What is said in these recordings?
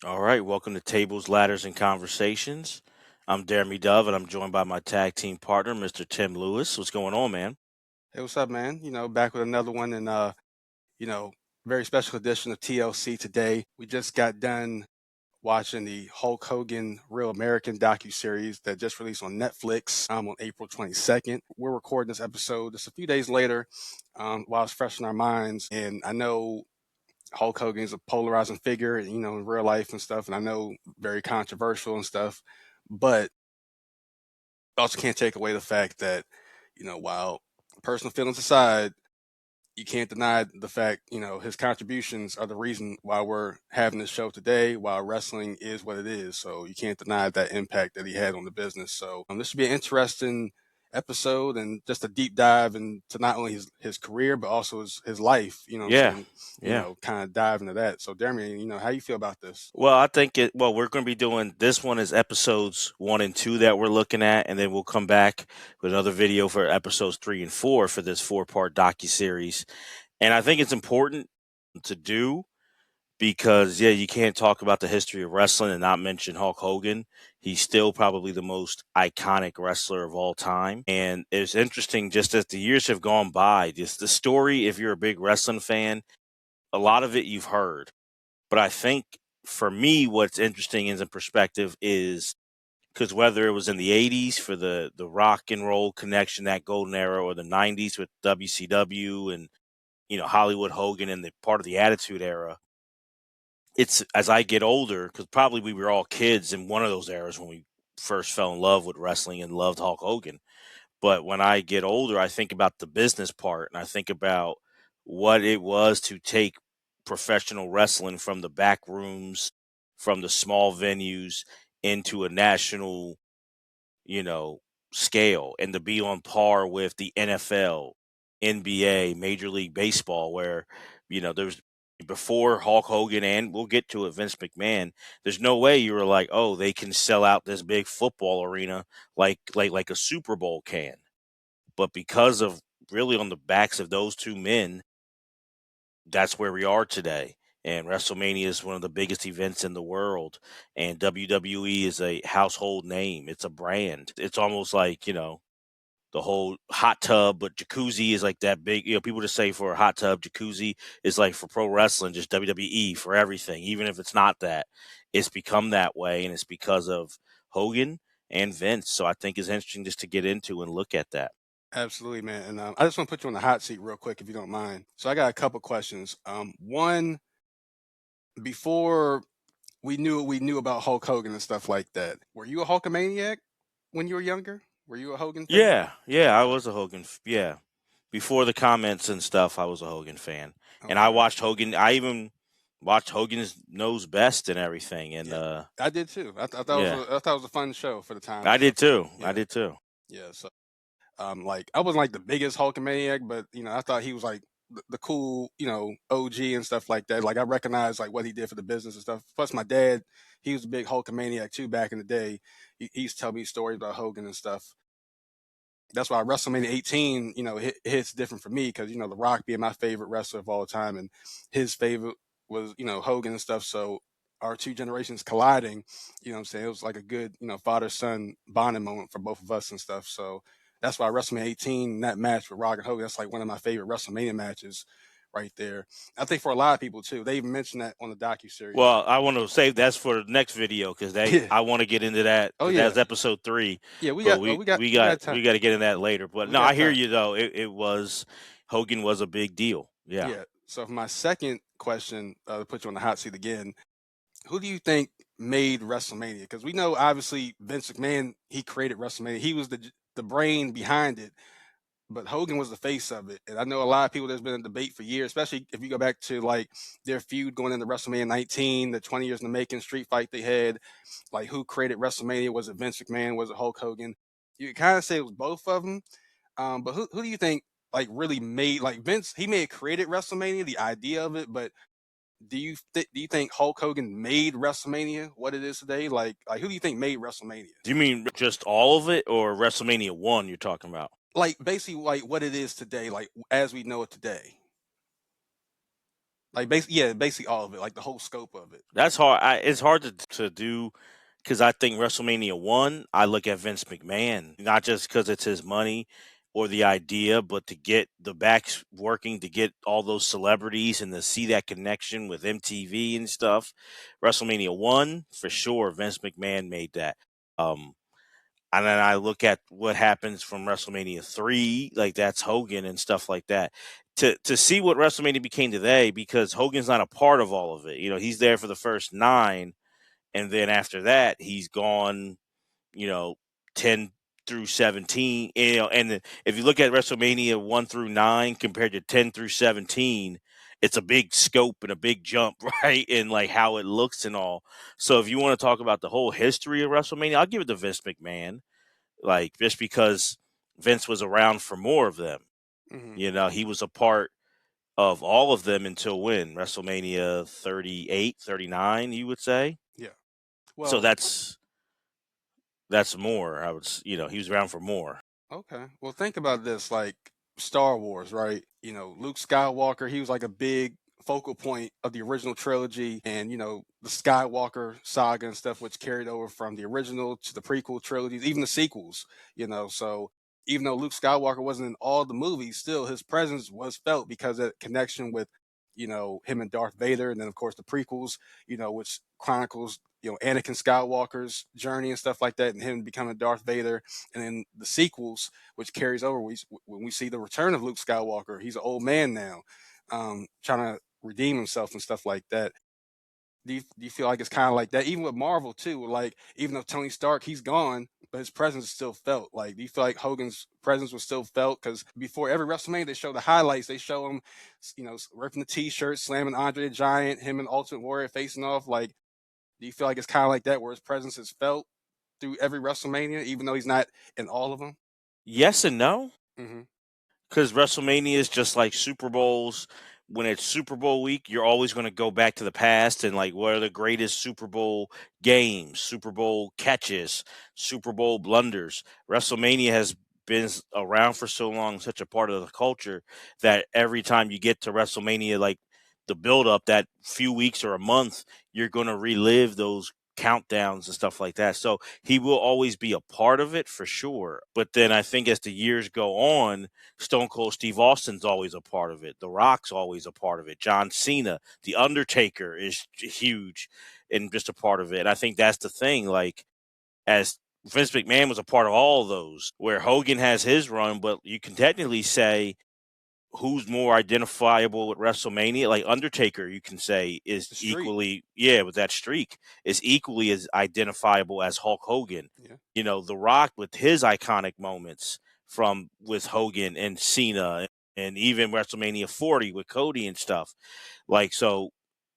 All right, welcome to Tables, Ladders, and Conversations. I'm Deremy Dove, and I'm joined by my tag team partner, Mr. Tim Lewis. What's going on, man? Hey, what's up, man? Back with another one and you know, very special edition of TLC today. We just got done watching the Hulk Hogan Real American docuseries that just released on Netflix on April 22nd. We're recording this episode just a few days later while it's fresh in our minds. And I know Hulk Hogan is a polarizing figure, in real life and stuff. And I know very controversial and stuff. But also can't take away the fact that, while personal feelings aside, you can't deny the fact, his contributions are the reason why we're having this show today, while wrestling is what it is. So you can't deny that impact that he had on the business. So this should be an interesting episode and just a deep dive into not only his career, but also his life, Yeah, yeah. kind of dive into that. So, Deremy, how you feel about this? Well, I think we're going to be doing this one is episodes 1 and 2 that we're looking at, and then we'll come back with another video for episodes 3 and 4 for this 4-part docu-series. And I think it's important to do because, yeah, you can't talk about the history of wrestling and not mention Hulk Hogan. He's still probably the most iconic wrestler of all time. And it's interesting, just as the years have gone by, just the story, if you're a big wrestling fan, a lot of it you've heard. But I think for me, what's interesting in perspective is because whether it was in the 80s for the rock and roll connection, that golden era, or the 90s with WCW and, Hollywood Hogan and the part of the Attitude Era, it's as I get older, because probably we were all kids in one of those eras when we first fell in love with wrestling and loved Hulk Hogan. But when I get older, I think about the business part and I think about what it was to take professional wrestling from the back rooms, from the small venues into a national, you know, scale and to be on par with the NFL, NBA, Major League Baseball, where, there's before Hulk Hogan and we'll get to it, Vince McMahon, there's no way you were like, oh, they can sell out this big football arena like a Super Bowl can. But because of really on the backs of those two men, that's where we are today. And WrestleMania is one of the biggest events in the world. And WWE is a household name. It's a brand. It's almost like, the whole hot tub, but jacuzzi is like that big. People just say for a hot tub, jacuzzi is like for pro wrestling, just WWE for everything. Even if it's not that, it's become that way. And it's because of Hogan and Vince. So I think it's interesting just to get into and look at that. Absolutely, man. And I just want to put you on the hot seat real quick, if you don't mind. So I got a couple questions. One, before we knew what we knew about Hulk Hogan and stuff like that, were you a Hulkamaniac when you were younger? Were you a Hogan fan? Yeah, I Okay. was a Hogan. Yeah, before the comments and stuff, I was a Hogan fan, and I Okay. watched Hogan. I even watched Hogan's Knows Best and everything. And Yeah, I did too. I thought yeah, I thought it was a fun show for the time and I did stuff. too. I Yeah, did too. yeah. So like I wasn't like the biggest Hulkamaniac, but I thought he was like the cool, OG and stuff like that. Like I recognized like what he did for the business and stuff. Plus, my dad, he was a big Hulkamaniac too back in the day. He used to tell me stories about Hogan and stuff. That's why WrestleMania 18, hits different for me because The Rock being my favorite wrestler of all time, and his favorite was Hogan and stuff. So our two generations colliding, what I'm saying, it was like a good father son bonding moment for both of us and stuff. So that's why WrestleMania 18, that match with Rock and Hogan, that's like one of my favorite WrestleMania matches right there. I think for a lot of people too, they even mentioned that on the docu series. Well, I want to save that's for the next video because Yeah. I want to get into that Oh because yeah. that's episode 3. Yeah. We But got. we we We got got time. we got to get in that later. But We no, I got hear time. you though. It was Hogan was a big deal. Yeah. Yeah. So for my second question, to put you on the hot seat again, who do you think made WrestleMania? Because we know obviously Vince McMahon, he created WrestleMania. He was the brain behind it, but Hogan was the face of it. And I know a lot of people. There's been a debate for years, especially if you go back to like their feud going into WrestleMania 19, the 20 years in the making street fight they had. Like who created WrestleMania? Was it Vince McMahon? Was it Hulk Hogan? You kind of say it was both of them. But who do you think like really made like Vince? He may have created WrestleMania, the idea of it, but do you think Hulk Hogan made WrestleMania what it is today? Like who do you think made WrestleMania? Do you mean just all of it or WrestleMania 1 you're talking about? Like basically like what it is today, like as we know it today. Like basically all of it, like the whole scope of it. That's hard. It's hard to do because I think WrestleMania 1, I look at Vince McMahon, not just because it's his money or the idea, but to get the backs working, to get all those celebrities and to see that connection with MTV and stuff. WrestleMania 1, for sure, Vince McMahon made that. Um, and then I look at what happens from WrestleMania 3, like that's Hogan and stuff like that. To see what WrestleMania became today, because Hogan's not a part of all of it. You know, he's there for the first 9, and then after that, he's gone, you know, 10 through 17. You know, and if you look at WrestleMania 1 through 9 compared to 10 through 17, it's a big scope and a big jump, right? And like how it looks and all. So if you want to talk about the whole history of WrestleMania, I'll give it to Vince McMahon, like just because Vince was around for more of them. Hmm. You know, he was a part of all of them until when? WrestleMania 38, 39, you would say? Yeah. So Well, that's more. You know, he was around for more. okay. Well, think about this, like Star Wars, right? Luke Skywalker, he was like a big focal point of the original trilogy, and the Skywalker saga and stuff, which carried over from the original to the prequel trilogies, even the sequels. So even though Luke Skywalker wasn't in all the movies, still his presence was felt because of that connection with him and Darth Vader, and then of course the prequels, which chronicles Anakin Skywalker's journey and stuff like that, and him becoming Darth Vader, and then the sequels, which carries over. When we see the return of Luke Skywalker, he's an old man now, trying to redeem himself and stuff like that. Do you feel like it's kind of like that, even with Marvel too? Like, even though Tony Stark, he's gone, but his presence is still felt. Like, do you feel like Hogan's presence was still felt? Because before every WrestleMania, they show the highlights. They show him, ripping the T-shirt, slamming Andre the Giant, him and Ultimate Warrior facing off. Like, do you feel like it's kind of like that, where his presence is felt through every WrestleMania, even though he's not in all of them? Yes and no. Hmm. Because WrestleMania is just like Super Bowls. When it's Super Bowl week, you're always going to go back to the past and like what are the greatest Super Bowl games, Super Bowl catches, Super Bowl blunders. WrestleMania has been around for so long, such a part of the culture that every time you get to WrestleMania, like the build up, that few weeks or a month, you're going to relive those countdowns and stuff like that. So he will always be a part of it for sure. But then I think as the years go on, Stone Cold Steve Austin's always a part of it. The Rock's always a part of it. John Cena, The Undertaker is huge and just a part of it. And I think that's the thing. Like, as Vince McMahon was a part of all of those, where Hogan has his run, but you can technically say who's more identifiable with WrestleMania. Like Undertaker, you can say is The streak. equally, yeah, with that streak, is equally as identifiable as Hulk Hogan. Yeah. You know, The Rock with his iconic moments from with Hogan and Cena, and even WrestleMania 40 with Cody and stuff. Like, so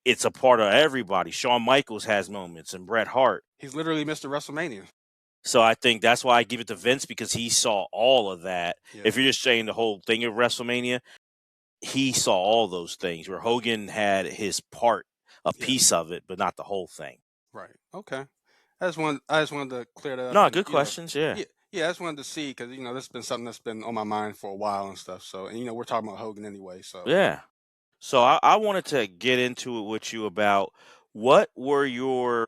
it's a part of everybody. Shawn Michaels has moments, and Bret Hart. He's literally Mr. WrestleMania. So I think that's why I give it to Vince, because he saw all of that. Yeah. If you're just saying the whole thing of WrestleMania, he saw all those things where Hogan had his part, a Yeah. piece of it, but not the whole thing. Right. Okay. I just wanted to clear that up, No, and good questions. Yeah. yeah, I just wanted to see, because this has been something that's been on my mind for a while and stuff. So, and we're talking about Hogan anyway. So, Yeah. So I wanted to get into it with you about what were your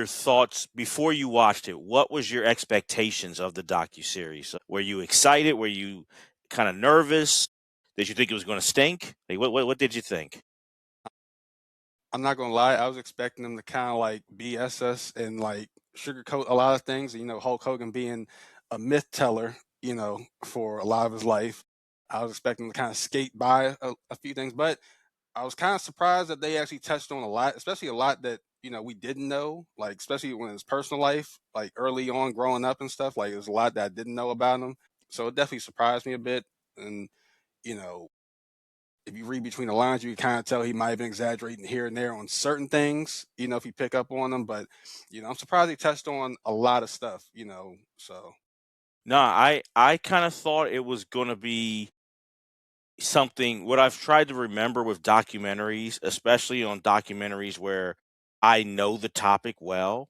thoughts before you watched it. What was your expectations of the docuseries? Were you excited? Were you kind of nervous? Did you think it was going to stink? Like, what did you think? I'm not gonna lie, I was expecting them to kind of like BS us and like sugarcoat a lot of things. Hulk Hogan being a myth teller, for a lot of his life. I was expecting him to kind of skate by a few things, but I was kind of surprised that they actually touched on a lot, especially a lot that we didn't know, like especially when his personal life, like early on growing up and stuff. Like, there's a lot that I didn't know about him, so it definitely surprised me a bit. And you know, if you read between the lines, you can kind of tell he might have been exaggerating here and there on certain things, if you pick up on them. But, I'm surprised he touched on a lot of stuff. So, No, I kind of thought it was going to be something. What I've tried to remember with documentaries, especially on documentaries where I know the topic well,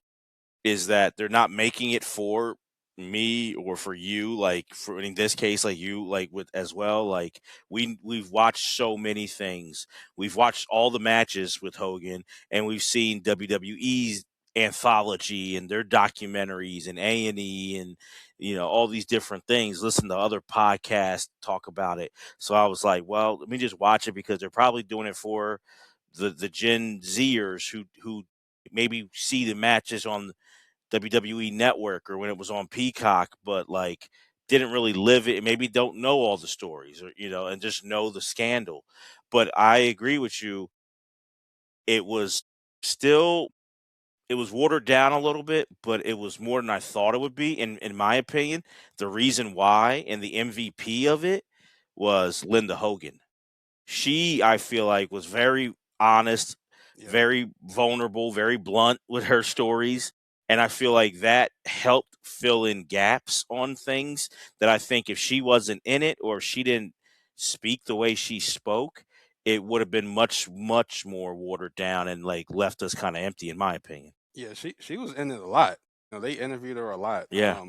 is that they're not making it for me or for you, like for in this case, like you, like with as well, like we've watched so many things. We've watched all the matches with Hogan, and we've seen WWE's anthology and their documentaries and A&E and all these different things. Listen to other podcasts talk about it. So I was like, well, let me just watch it because they're probably doing it for the Gen Zers who maybe see the matches on WWE Network or when it was on Peacock, but like didn't really live it, maybe don't know all the stories or and just know the scandal. But I agree with you. It was still it was watered down a little bit, but it was more than I thought it would be. In my opinion, the reason why and the MVP of it was Linda Hogan. She, I feel like, was very honest, Yeah. very vulnerable, very blunt with her stories. And I feel like that helped fill in gaps on things that I think if she wasn't in it or if she didn't speak the way she spoke, it would have been much, much more watered down and like left us kind of empty, in my opinion. Yeah, she was in it a lot. They interviewed her a lot. Yeah.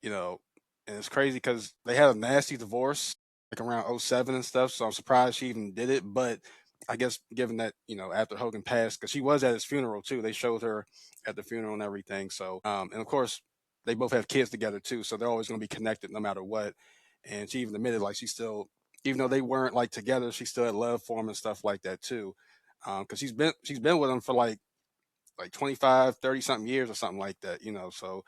You know, and it's crazy because they had a nasty divorce like around '07 and stuff. So I'm surprised she even did it. But I guess given that after Hogan passed, because she was at his funeral too, they showed her at the funeral and everything. So and of course they both have kids together too, so they're always going to be connected no matter what. And she even admitted like she still, even though they weren't like together, she still had love for him and stuff like that too. Because she's been with him for like 25, 30 something years or something like that. So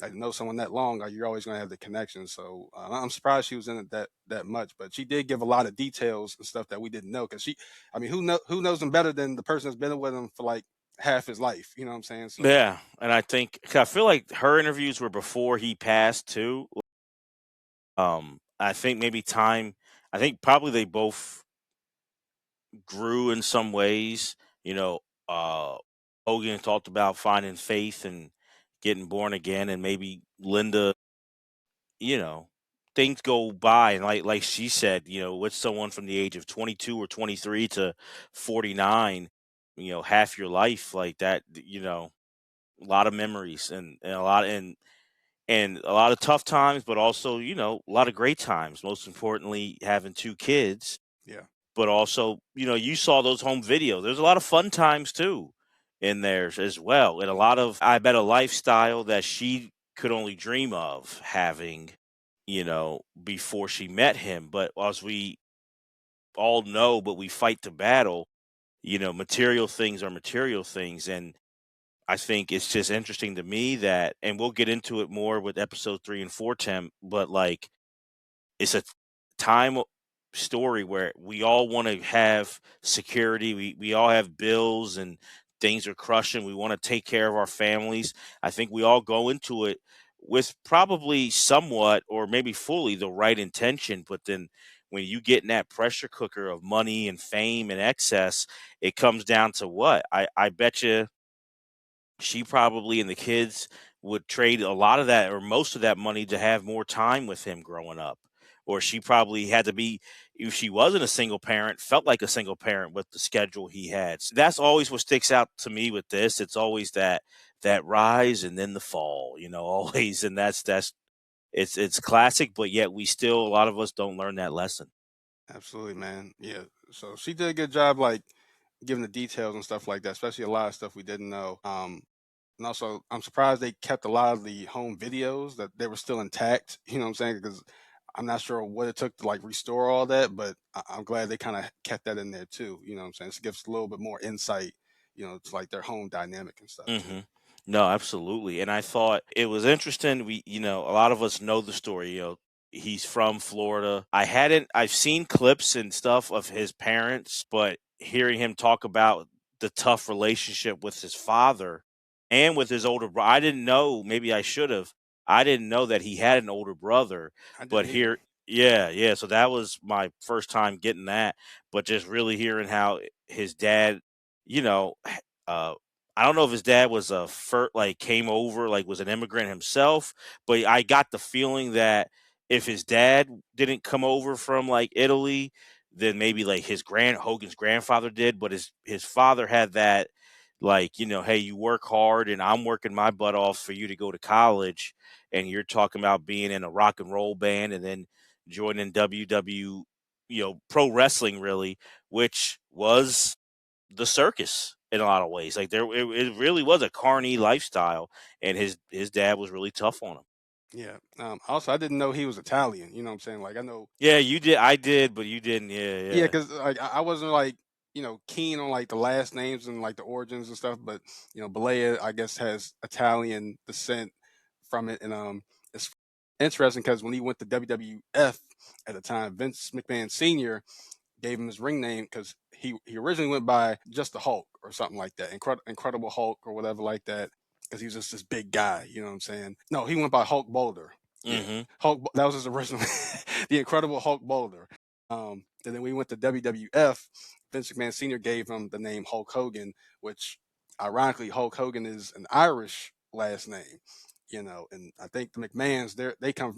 I know someone that long, you're always going to have the connection. So I'm surprised she was in it that much, but she did give a lot of details and stuff that we didn't know. Cause I mean, who knows him better than the person that's been with him for like half his life? You know what I'm saying? So Yeah. And I think, 'cause I feel like her interviews were before he passed too. I think maybe time, I think probably they both grew in some ways. You know, uh, Hogan talked about finding faith and getting born again, and maybe Linda, you know, things go by, and like she said, with someone from the age of 22 or 23 to 49, half your life like that, a lot of memories and a lot of tough times, but also a lot of great times. Most importantly, having two kids, yeah, but also, you saw those home videos. There's a lot of fun times too in there as well. And a lot of, I bet, a lifestyle that she could only dream of having, before she met him. But as we all know, but we fight the battle, material things are material things. And I think it's just interesting to me that, and we'll get into it more with episode 3 and 4, Tim, but like, it's a time story where we all want to have security. We all have bills and things are crushing. We want to take care of our families. I think we all go into it with probably somewhat or maybe fully the right intention, but then when you get in that pressure cooker of money and fame and excess, it comes down to what? I bet you she probably and the kids would trade a lot of that or most of that money to have more time with him growing up. Or she probably had to be, if she wasn't a single parent, felt like a single parent with the schedule he had. So that's always what sticks out to me with this. It's always that rise and then the fall, always. And that's it's classic, but yet we still, a lot of us don't learn that lesson. absolutely, man. Yeah. So she did a good job, like giving the details and stuff like that, especially a lot of stuff we didn't know. And also, I'm surprised they kept a lot of the home videos that they were still intact. You know what I'm saying? Because I'm not sure what it took to like restore all that, but I'm glad they kind of kept that in there too. You know what I'm saying? It gives a little bit more insight, to like their home dynamic and stuff too. hmm No, absolutely. And I thought it was interesting. A lot of us know the story. He's from Florida. I've seen clips and stuff of his parents, but hearing him talk about the tough relationship with his father and with his older brother, I didn't know, maybe I should have. I didn't know that he had an older brother, I but didn't either. here, yeah, yeah. So that was my first time getting that, but just really hearing how his dad, you know, uh, I don't know if his dad was like came over, like was an immigrant himself, but I got the feeling that if his dad didn't come over from like Italy, then maybe like Hogan's grandfather did, but his father had Like, hey, you work hard and I'm working my butt off for you to go to college, and you're talking about being in a rock and roll band and then joining WW, pro wrestling really, which was the circus in a lot of ways. Like it really was a carny lifestyle, and his dad was really tough on him. Yeah. Also, I didn't know he was Italian. You know what I'm saying? Like, I know. Yeah, you did. I did, but you didn't. Yeah, Yeah, yeah. because like I wasn't like keen on like the last names and like the origins and stuff, but Balea I guess has Italian descent from it, and it's interesting because when he went to WWF at the time, Vince McMahon Sr. gave him his ring name because he originally went by just the Hulk or something like that, Incredible Hulk or whatever like that, because he was just this big guy. You know what I'm saying? No, he went by Hulk Boulder. Yeah, Mm-hmm. Hulk. That was his original, the Incredible Hulk Boulder. And then we went to WWF. Vince McMahon Sr. gave him the name Hulk Hogan, which ironically Hulk Hogan is an Irish last name. And I think the McMahons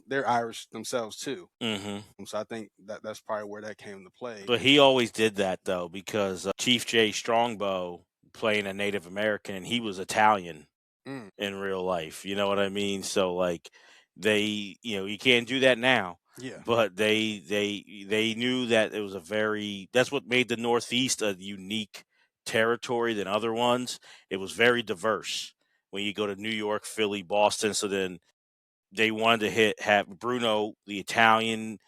they're Irish themselves too. Mm-hmm. So I think that's probably where that came to play. But he always did that though, because Chief Jay Strongbow playing a Native American, and he was Italian Mm, in real life. You know what I mean? So like they, you can't do that now. yeah, But they knew that it was that's what made the Northeast a unique territory than other ones. It was very diverse. When you go to New York, Philly, Boston, so then they wanted to have Bruno the Italian,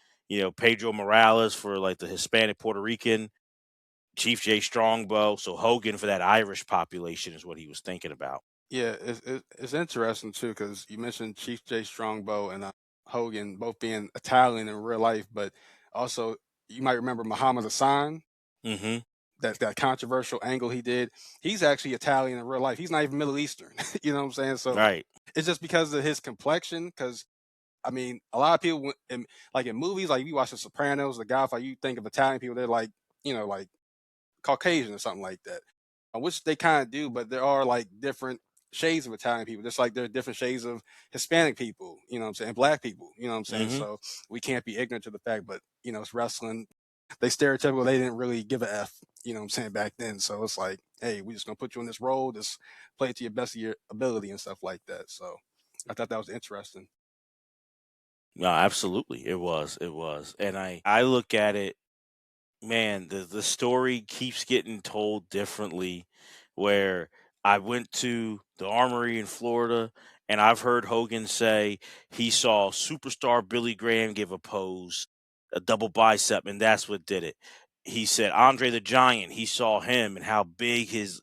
Pedro Morales for like the Hispanic Puerto Rican, Chief Jay Strongbow, so Hogan for that Irish population is what he was thinking about. yeah. It's interesting too because you mentioned Chief Jay Strongbow and Hogan both being Italian in real life, but also you might remember Muhammad Hassan. Mm-hmm. That controversial angle he did. He's actually Italian in real life. He's not even Middle Eastern. You know what I'm saying? So Right. it's just because of his complexion. Because I mean, a lot of people like in movies, like you watch The Sopranos, The Godfather, you think of Italian people, they're like like Caucasian or something like that, which they kind of do. But there are like different shades of Italian people, just like there are different shades of Hispanic people. You know what I'm saying? Black people. You know what I'm saying? Mm-hmm. So we can't be ignorant to the fact. But it's wrestling. They stereotypical. They didn't really give a f. You know what I'm saying back then. So it's like, hey, we just gonna put you in this role. Just play it to your best of your ability and stuff like that. So I thought that was interesting. No, absolutely. It was. It was. And I look at it, man, the story keeps getting told differently. Where I went to the Armory in Florida, and I've heard Hogan say he saw superstar Billy Graham give a pose, a double bicep, and that's what did it. He said Andre the Giant, he saw him and how big his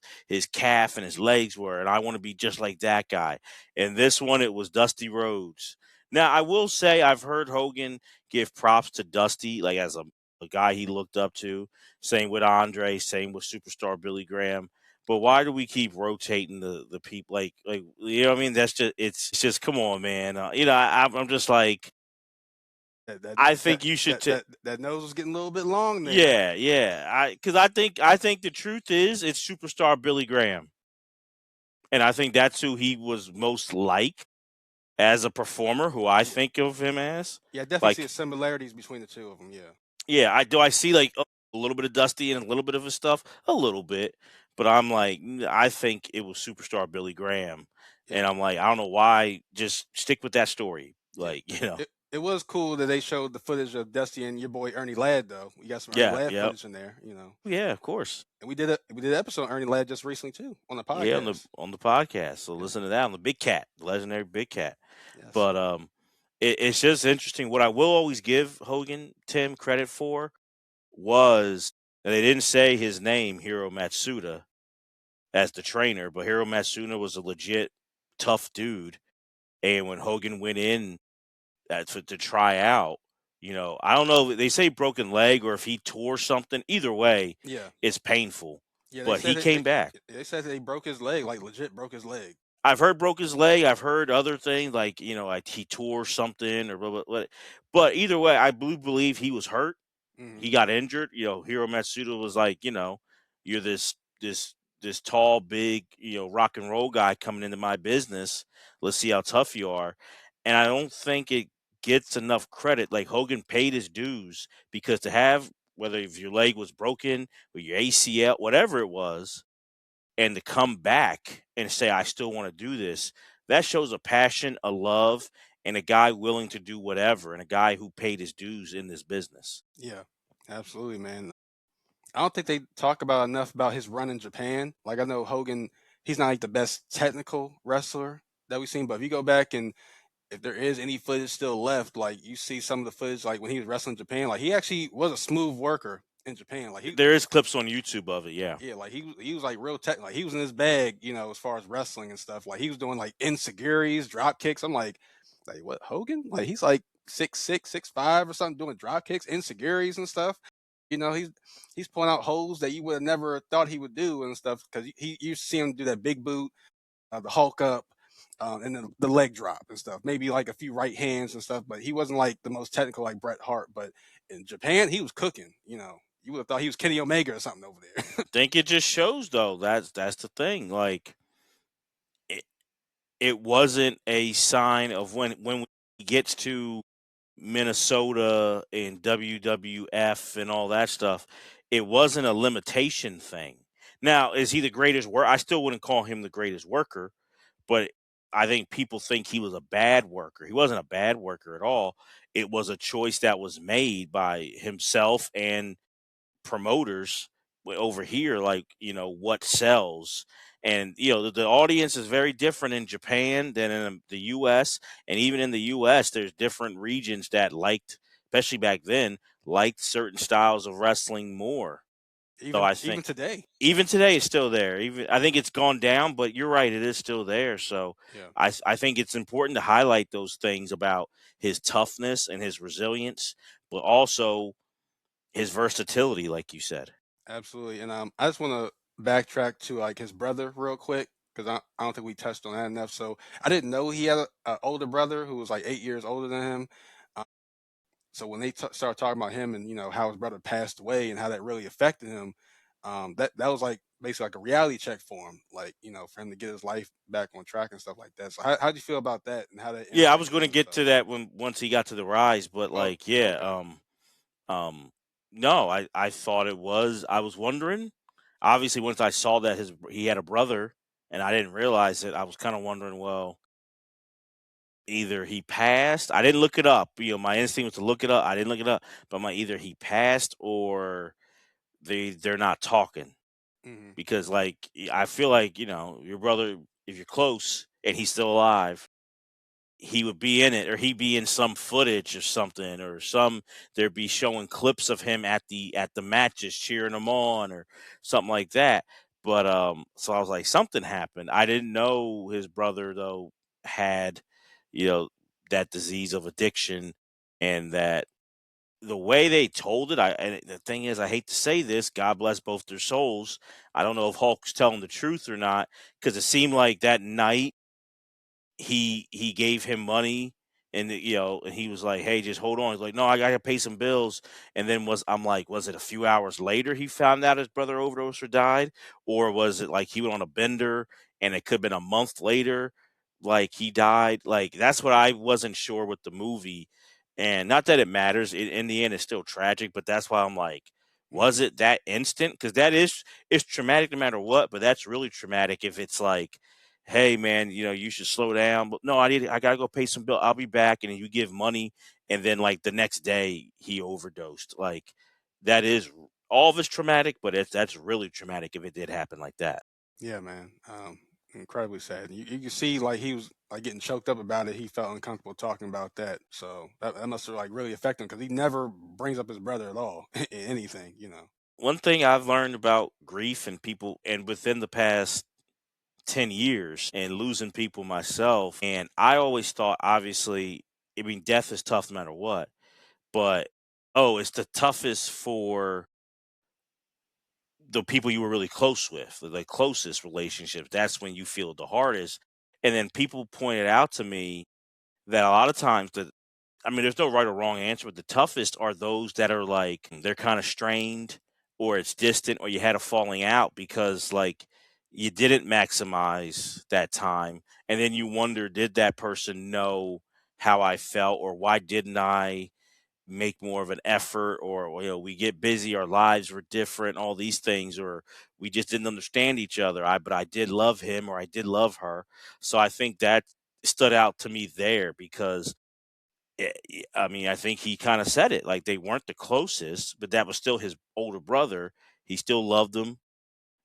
calf and his legs were, and I want to be just like that guy. And this one, it was Dusty Rhodes. Now I will say I've heard Hogan give props to Dusty, like as a guy he looked up to. Same with Andre, same with superstar Billy Graham. But why do we keep rotating the people? Like you know what I mean? That's just it's just come on, man. I'm just like That that I that think you should. that that, that nose was getting a little bit long there. Yeah, yeah. Because I think the truth is it's superstar Billy Graham, and I think that's who he was most like as a performer. Who I think of him as Yeah, I definitely see the like similarities between the two of them. Yeah, yeah, I see like a little bit of Dusty and a little bit of his stuff, a little bit, but I'm like, I think it was superstar Billy Graham, yeah, and I'm like, I don't know why, just stick with that story, yeah. like It was cool that they showed the footage of Dusty and your boy Ernie Ladd though. We got some Ernie yeah, Ladd yeah, footage in there. yeah, of course, And we did an episode on Ernie Ladd just recently too on the yeah, podcast. on the podcast. So Yeah. listen to that on the Big Cat, the legendary Big Cat. Yes. But it's just interesting. What I will always give Hogan Tim credit for was, and they didn't say his name, Hiro Matsuda, as the trainer, but Hiro Matsuda was a legit tough dude. And when Hogan went in to try out, I don't know. They say broken leg or if he tore something. Either way, Yeah. it's painful. Yeah. They But he said came back. they said they broke his leg, like legit broke his leg. I've heard broke his leg. I've heard other things like like he tore something or blah, blah, blah. But either way, I believe he was hurt. Hmm. He got injured. Hiro Matsuda was like, you're this this tall, big, rock and roll guy coming into my business. Let's see how tough you are. And I don't think it gets enough credit. Like Hogan paid his dues because to have whether if your leg was broken or your ACL, whatever it was, and to come back and say, I still want to do this, that shows a passion, a love, and a guy willing to do whatever, and a guy who paid his dues in this business. Yeah, absolutely, man. I don't think they talk about enough about his run in Japan. Like I know Hogan, he's not like the best technical wrestler that we've seen, but if you go back and if there is any footage still left, like you see some of the footage, like when he was wrestling in Japan, like he actually was a smooth worker in Japan. Like he, There is clips on YouTube of it, yeah. yeah, like he was like real tech, like he was in his bag, you know, as far as wrestling and stuff. Like he was doing like insecurities, drop kicks. I'm like what Hogan? Like he's like 6'6", 6'5" or something, doing drop kicks, insecurities and stuff. You know, he's pulling out holes that you would have never thought he would do and stuff because he you see him do that big boot, the Hulk up, and then the leg drop and stuff. Maybe like a few right hands and stuff, but he wasn't like the most technical like Bret Hart. But in Japan, he was cooking. You know, you would have thought he was Kenny Omega or something over there. Think it just shows though. That's the thing. Like it, it wasn't a sign of when he gets to Minnesota and WWF and all that stuff. It wasn't a limitation thing. Now, is he the greatest worker? I still wouldn't call him the greatest worker, but I think people think he was a bad worker. He wasn't a bad worker at all. It was a choice that was made by himself and promoters over here, like, what sells. And the audience is very different in Japan than in the US. And even in the US, there's different regions that liked, especially back then, liked certain styles of wrestling more. So I Even think today. even today it's still there. Even I think it's gone down, but you're right, it is still there. So Yeah, I think it's important to highlight those things about his toughness and his resilience, but also his versatility, like you said. absolutely. And I just want to backtrack to like his brother real quick because I don't think we touched on that enough. So I didn't know he had an older brother who was like 8 years older than him. So when they started talking about him and how his brother passed away and how that really affected him, that was like basically like a reality check for him, like for him to get his life back on track and stuff like that. So how do you feel about that and how that Yeah, I was impacted going to him and get stuff? to that when once he got to the rise, but Oh, like, yeah, okay. no, I thought it was. I was wondering. Obviously, once I saw that he had a brother, and I didn't realize it, I was kind of wondering. Well, either he passed. I didn't look it up. My instinct was to look it up. I didn't look it up, but either he passed or they're not talking Hmm. because like I feel like your brother, if you're close and he's still alive, he would be in it, or he'd be in some footage or something, or there'd be showing clips of him at the matches cheering them on or something like that. But so I was like, something happened. I didn't know his brother though had, you know, that disease of addiction, and that the way they told it, and the thing is, I hate to say this, God bless both their souls. I don't know if Hulk's telling the truth or not, because it seemed like that night he gave him money, and and he was like, hey, just hold on. He's like, no, I gotta pay some bills. And then I'm like, was it a few hours later he found out his brother overdosed or died, or was it like he went on a bender and it could have been a month later like he died? Like, that's what I wasn't sure with the movie. And not that it matters, in the end it's still tragic, but that's why I'm like, was Hmm. it that instant? Because that is, it's traumatic no matter what, but that's really traumatic if it's like, hey man, you should slow down. But no, I gotta go pay some bill. I'll be back. And then you give money, and then like the next day he overdosed. Like, that is, all of it's traumatic, but that's really traumatic if it did happen like that. Yeah, man. Incredibly sad. You can see like he was like getting choked up about it. He felt uncomfortable talking about that. So that must have like really affected him because he never brings up his brother at all in anything. One thing I've learned about grief and people, and within the past 10 years and losing people myself, and I always thought, obviously, I mean, death is tough no matter what, but oh, it's the toughest for the people you were really close with, the closest relationships. That's when you feel the hardest. And then people pointed out to me that a lot of times, I mean, there's no right or wrong answer, but the toughest are those that are like, they're kind of strained, or it's distant, or you had a falling out because like you didn't maximize that time. And then you wonder, did that person know how I felt, or why didn't I make more of an effort, or we get busy, our lives were different, all these things, or we just didn't understand each other. But I did love him, or I did love her. So I think that stood out to me there because I mean, I think he kind of said it like they weren't the closest, but that was still his older brother. He still loved him.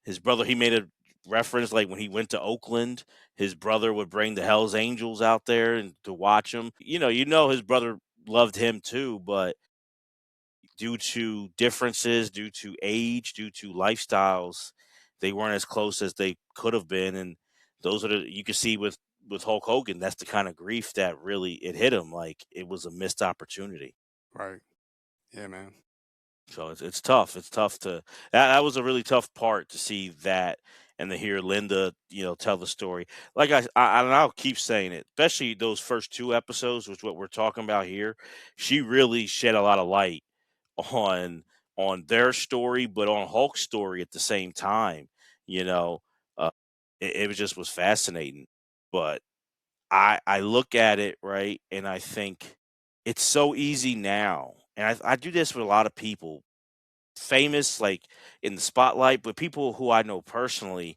His brother, he made a reference like when he went to Oakland, his brother would bring the Hell's Angels out there and to watch him. His brother loved him too, but due to differences, due to age, due to lifestyles, they weren't as close as they could have been. And those are you can see with Hulk Hogan, that's the kind of grief that really it hit him. Like it was a missed opportunity. Right. Yeah, man. So it's tough. It's tough to that was a really tough part to see that and to hear Linda, tell the story. Like and I'll keep saying it, especially those first two episodes, which what we're talking about here. She really shed a lot of light on their story, but on Hulk's story at the same time. You know, uh, it was fascinating. But I look at it right, and I think it's so easy now, and I do this with a lot of people, famous like in the spotlight, but people who I know personally,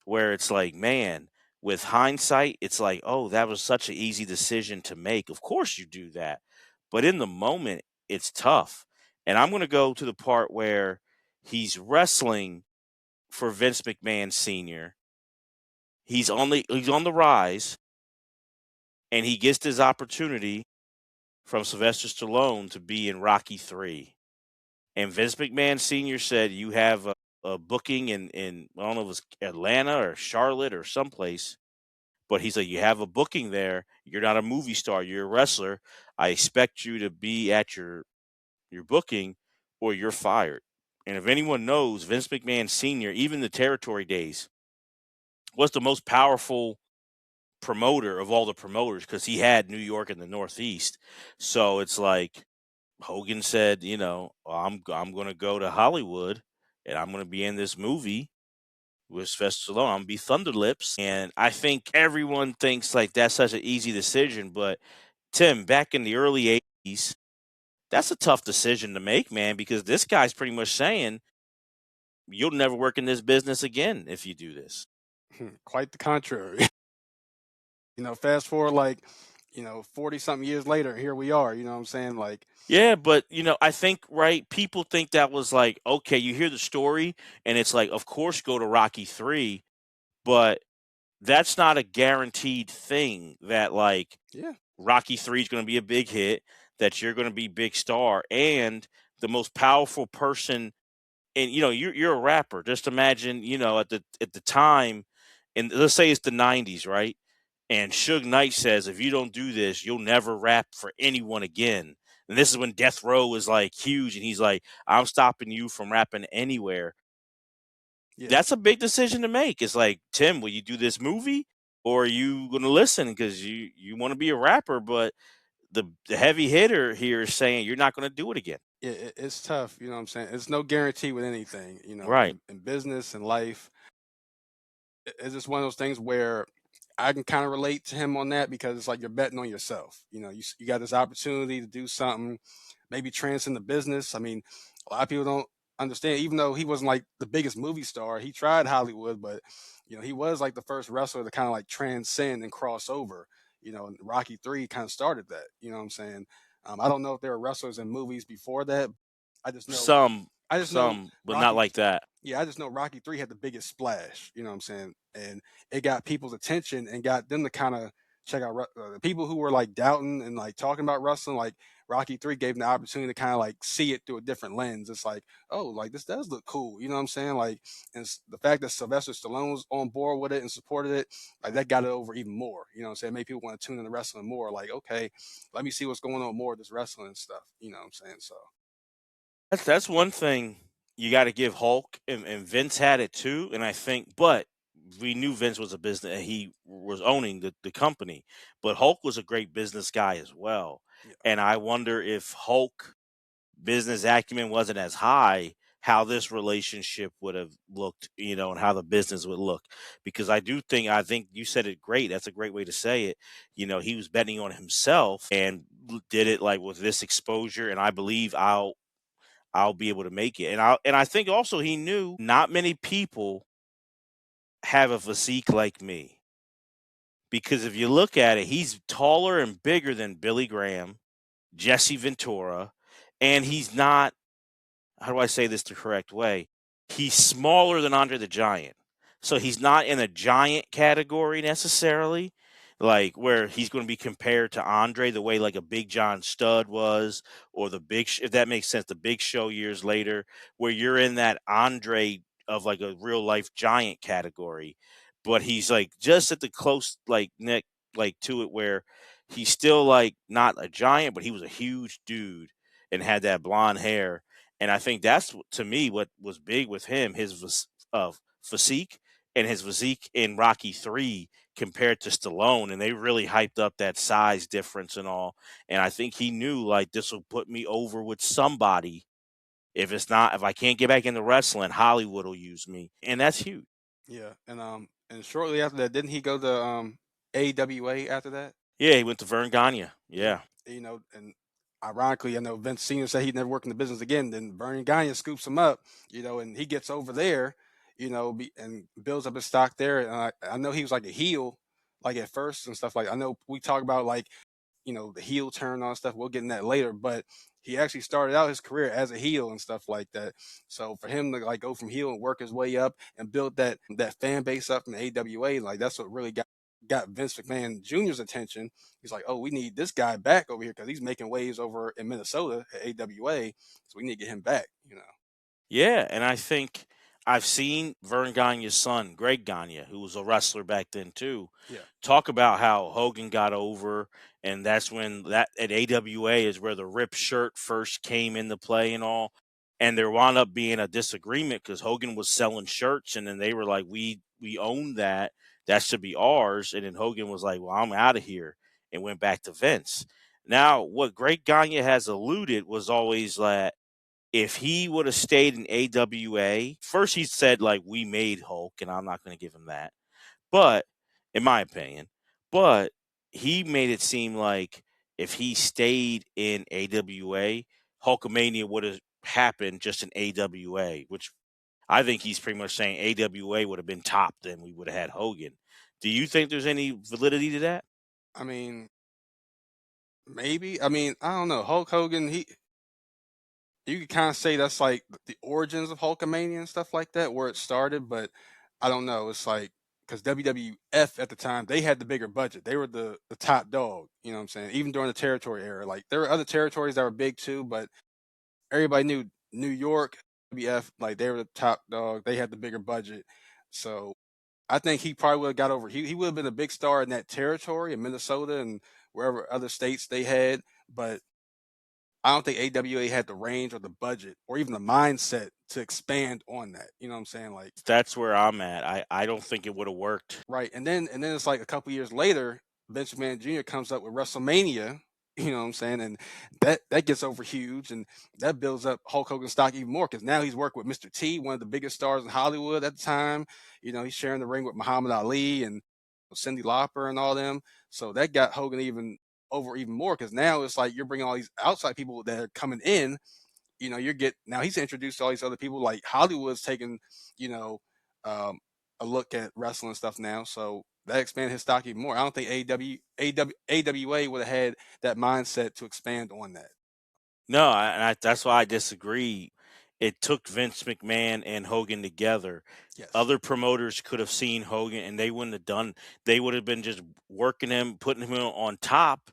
where it's like, man, with hindsight, it's like, oh, that was such an easy decision to make. Of course you do that. But in the moment, it's tough. And I'm going to go to the part where he's wrestling for Vince McMahon Sr. He's on the rise, and he gets his opportunity from Sylvester Stallone to be in Rocky 3. And Vince McMahon Sr. said, "You have a booking in I don't know if it was Atlanta or Charlotte or someplace, but he's like, you have a booking there. You're not a movie star. You're a wrestler. I expect you to be at your booking, or you're fired." And if anyone knows, Vince McMahon Sr., even the territory days, was the most powerful promoter of all the promoters because he had New York and the Northeast. So it's like Hogan said, I'm going to go to Hollywood and I'm going to be in this movie with Sylvester Stallone. I'm going to be Thunderlips. And I think everyone thinks like that's such an easy decision. But Tim, back in the early 80s, that's a tough decision to make, man, because this guy's pretty much saying you'll never work in this business again if you do this. Quite the contrary. Fast forward like, 40 something years later, here we are, you know what I'm saying? Like, Yeah, but I think right, people think that was like, okay, you hear the story and it's like, of course go to Rocky 3, but that's not a guaranteed thing that like yeah, Rocky 3 is going to be a big hit, that you're going to be big star and the most powerful person. And you're a rapper. Just imagine, at the time, and let's say it's the 90s, right? And Suge Knight says, if you don't do this, you'll never rap for anyone again. And this is when Death Row was like huge, and he's like, I'm stopping you from rapping anywhere. yeah. That's a big decision to make. It's like, Tim, will you do this movie, or are you going to listen because you want to be a rapper, but the heavy hitter here is saying you're not going to do it again. It's tough, you know what I'm saying? It's no guarantee with anything, Right. in business and life. It's just one of those things where I can kind of relate to him on that because it's like you're betting on yourself. You got this opportunity to do something, maybe transcend the business. I mean, a lot of people don't understand. Even though he wasn't like the biggest movie star, he tried Hollywood, but he was like the first wrestler to kind of like transcend and cross over. And Rocky 3 kind of started that. You know what I'm saying? I don't know if there were wrestlers in movies before that. I just know, Some, I just know but not Rocky like that. yeah, I just know Rocky 3 had the biggest splash, you know what I'm saying? And it got people's attention and got them to kind of check out the people who were like doubting and like talking about wrestling. Like Rocky 3 gave them the opportunity to kind of like see it through a different lens. It's like, oh, like this does look cool, you know what I'm saying? Like, and the fact that Sylvester Stallone was on board with it and supported it, like that got it over even more, you know what I'm saying? It made people want to tune into wrestling more. Like, okay, let me see what's going on more with this wrestling and stuff, you know what I'm saying? So, That's one thing you got to give Hulk, and Vince had it too. And I think, but we knew Vince was a business, and he was owning the company. But Hulk was a great business guy as well. yeah, And I wonder if Hulk business acumen wasn't as high, how this relationship would have looked, and how the business would look. Because I think you said it great. That's a great way to say it. He was betting on himself and did it like with this exposure, and I believe I'll be able to make it. And I think also he knew not many people have a physique like me. Because if you look at it, he's taller and bigger than Billy Graham, Jesse Ventura, and he's not, how do I say this the correct way? He's smaller than Andre the Giant. So he's not in a giant category necessarily, like where he's going to be compared to Andre the way like a Big John Studd was, or if that makes sense, the Big Show years later, where you're in that Andre of like a real life giant category. But he's like just at the close like neck like to it where he's still like not a giant, but he was a huge dude and had that blonde hair. And I think that's to me what was big with him, his physique and his physique in Rocky 3 compared to Stallone, and they really hyped up that size difference and all. And I think he knew like this will put me over with somebody. If I can't get back into wrestling, Hollywood will use me, and that's huge. Yeah, and shortly after that, didn't he go to AWA after that? Yeah, he went to Vern Gagne. Yeah, Yeah, and ironically, I know Vince Senior said he'd never work in the business again. Then Bernie Gagne scoops him up, and he gets over there, and builds up his stock there. And I know he was like a heel, like at first and stuff like. I know we talk about like the heel turn on stuff. We'll get in that later, but he actually started out his career as a heel and stuff like that. So for him to like go from heel and work his way up and build that fan base up in the AWA, like that's what really got Vince McMahon Jr.'s attention. He's like, oh, we need this guy back over here because he's making waves over in Minnesota at AWA, so we need to get him back. yeah, and I think I've seen Vern Gagne's son, Greg Gagne, who was a wrestler back then too, Yeah. talk about how Hogan got over, and that's when that at AWA is where the ripped shirt first came into play and all. And there wound up being a disagreement because Hogan was selling shirts, and then they were like, "We own that. That should be ours." And then Hogan was like, "Well, I'm out of here," and went back to Vince. Now, what Greg Gagne has alluded was always that if he would have stayed in AWA, first he said like we made Hulk, and I'm not going to give him that. But in my opinion, but he made it seem like if he stayed in AWA, HulkaMania would have happened just in AWA, which I think he's pretty much saying AWA would have been top, then we would have had Hogan. Do you think there's any validity to that? I mean, maybe. I mean, I don't know. Hulk Hogan, you could kind of say that's like the origins of Hulkamania and stuff like that, where it started. But I don't know. It's like because WWF at the time they had the bigger budget. They were the top dog. You know what I'm saying? Even during the territory era, like there were other territories that were big too, but everybody knew New York WWF like they were the top dog. They had the bigger budget, so I think he probably would have got over. He would have been a big star in that territory in Minnesota and wherever other states they had, but I don't think AWA had the range or the budget or even the mindset to expand on that. You know what I'm saying? Like, That's where I'm at. I don't think it would have worked. right. And then it's like a couple years later, Vince McMahon Jr. comes up with WrestleMania. You know what I'm saying? And that gets over huge and that builds up Hulk Hogan stock even more because now he's working with Mr. T, one of the biggest stars in Hollywood at the time. He's sharing the ring with Muhammad Ali and Cyndi Lauper and all them. So that got Hogan even more because now it's like you're bringing all these outside people that are coming in. You're getting now he's introduced all these other people like Hollywood's taking, you know, um, a look at wrestling and stuff now. So that expanded his stock even more. I don't think AWA would have had that mindset to expand on that. No, that's why I disagree. It took Vince McMahon and Hogan together. Yes. Other promoters could have seen Hogan and they wouldn't have done. They would have been just working him, putting him on top,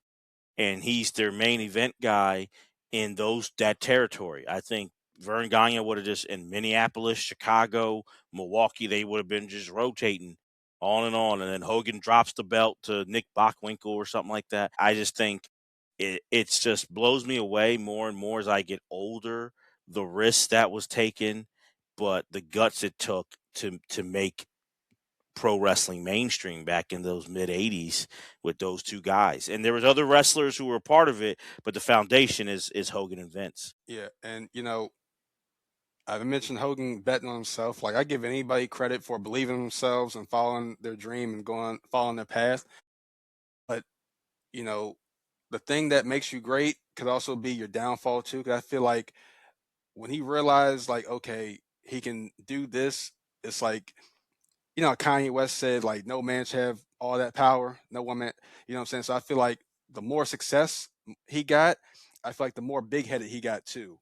and he's their main event guy in that territory. I think Vern Gagne would have just in Minneapolis, Chicago, Milwaukee, they would have been just rotating on, and then Hogan drops the belt to Nick Bockwinkel or something like that. I just think it's just blows me away more and more as I get older. The risk that was taken, but the guts it took to make pro wrestling mainstream back in those mid 80s with those two guys. And there was other wrestlers who were a part of it, but the foundation is Hogan and Vince. Yeah, and I've mentioned Hogan betting on himself. Like I give anybody credit for believing in themselves and following their dream and following their path. But you know, the thing that makes you great could also be your downfall too. Because I feel like when he realized, like, okay, he can do this, it's like, Kanye West said, like, no man should have all that power. No one man, you know what I'm saying? So I feel like the more success he got, I feel like the more big headed he got too.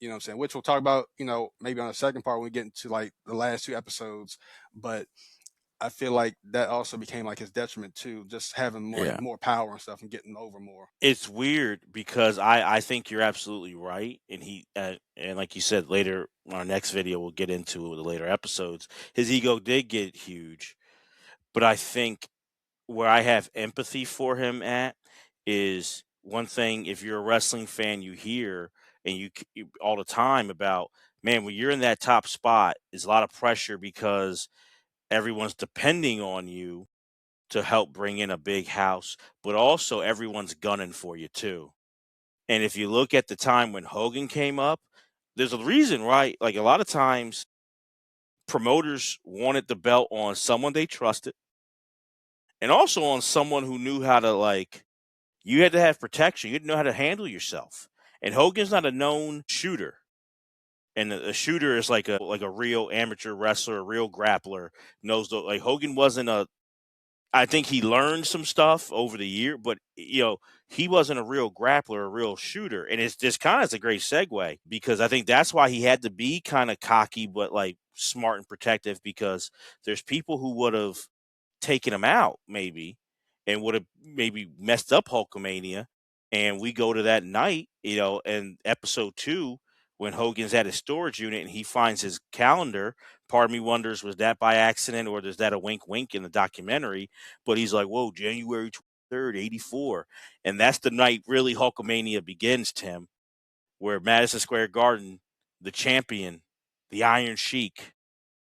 You know what I'm saying? Which we'll talk about, maybe on the second part when we get into like the last two episodes. But I feel like that also became like his detriment too, just having more like Yeah. more power and stuff and getting over more. It's weird because I think you're absolutely right, and and like you said later, our next video we'll get into the later episodes. His ego did get huge, but I think where I have empathy for him at is one thing. If you're a wrestling fan, you hear and you all the time about, man, when you're in that top spot, there's a lot of pressure because everyone's depending on you to help bring in a big house, but also everyone's gunning for you too. And if you look at the time when Hogan came up, there's a reason, right? Like a lot of times promoters wanted the belt on someone they trusted and also on someone who knew how to, like, you had to have protection. You had to know how to handle yourself. And Hogan's not a known shooter. And a shooter is like a real amateur wrestler, a real grappler. Knows like Hogan wasn't a, I think he learned some stuff over the year, but he wasn't a real grappler, a real shooter. And it's just kind of is a great segue because I think that's why he had to be kind of cocky, but like smart and protective because there's people who would have taken him out maybe and would have maybe messed up HulkaMania. And we go to that night, in episode 2 when Hogan's at his storage unit and he finds his calendar. Part of me wonders, was that by accident or is that a wink wink in the documentary? But he's like, whoa, January 23rd, 84. And that's the night really HulkaMania begins, Tim, where Madison Square Garden, the champion, the Iron Sheik,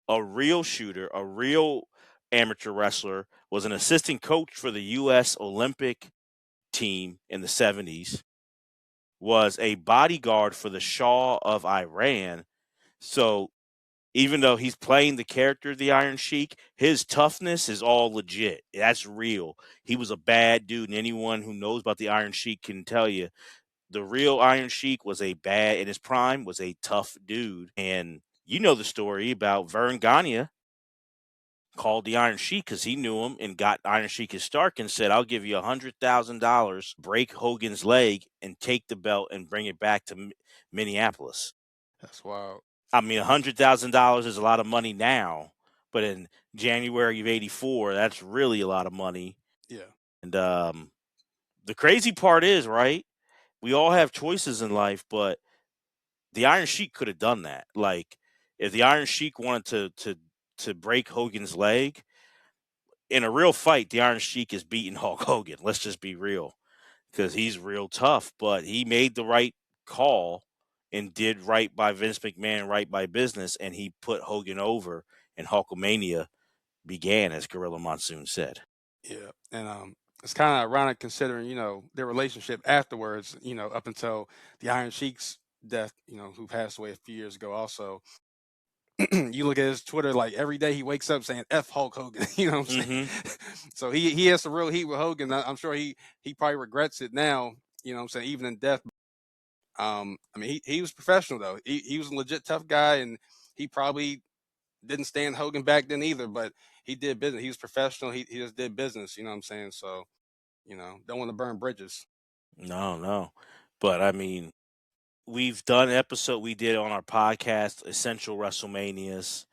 a real shooter, a real amateur wrestler, was an assistant coach for the U.S. Olympic team in the 70s, was a bodyguard for the Shah of Iran. So even though he's playing the character of the Iron Sheik, his toughness is all legit. That's real. He was a bad dude, and anyone who knows about the Iron Sheik can tell you the real Iron Sheik was a bad, in his prime, was a tough dude. And you know the story about Vern Gagne called the Iron Sheik because he knew him and got Iron Sheik his start and said, I'll give you $100,000, break Hogan's leg, and take the belt and bring it back to Minneapolis. That's wild. I mean, $100,000 is a lot of money now, but in January of '84, that's really a lot of money. Yeah. And the crazy part is, right? We all have choices in life, but the Iron Sheik could have done that. Like, if the Iron Sheik wanted to break Hogan's leg in a real fight, the Iron Sheik is beating Hulk Hogan. Let's just be real, because he's real tough. But he made the right call and did right by Vince McMahon, right by business, and he put Hogan over, and Hulkamania began, as Gorilla Monsoon said. Yeah. And it's kind of ironic considering, their relationship afterwards, up until the Iron Sheik's death, who passed away a few years ago also. You look at his Twitter, like every day he wakes up saying F Hulk Hogan, you know what I'm saying? So he has some real heat with Hogan. I'm sure he probably regrets it now, you know what I'm saying, even in death. I mean he was professional though. He was a legit tough guy and he probably didn't stand Hogan back then either, but he did business. He was professional. He just did business, you know what I'm saying? So, don't want to burn bridges. No, no. But I mean, we've done episode we did on our podcast, Essential WrestleManias.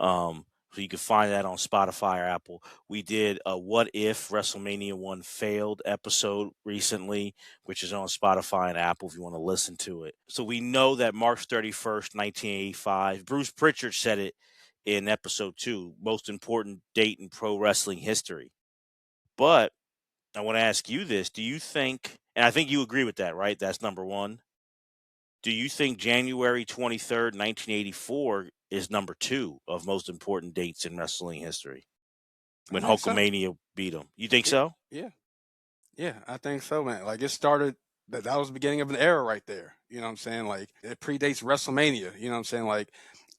So you can find that on Spotify or Apple. We did a What If WrestleMania 1 Failed episode recently, which is on Spotify and Apple if you want to listen to it. So we know that March 31st, 1985, Bruce Pritchard said it in episode 2, most important date in pro wrestling history. But I want to ask you this. Do you think, and I think you agree with that, right? That's number one. Do you think January 23rd, 1984 is number 2 of most important dates in wrestling history I when think so. Hulkamania beat him? You think Yeah, so? yeah, yeah. I think so, man. Like it started that was the beginning of an era right there. You know what I'm saying? Like it predates WrestleMania. You know what I'm saying? Like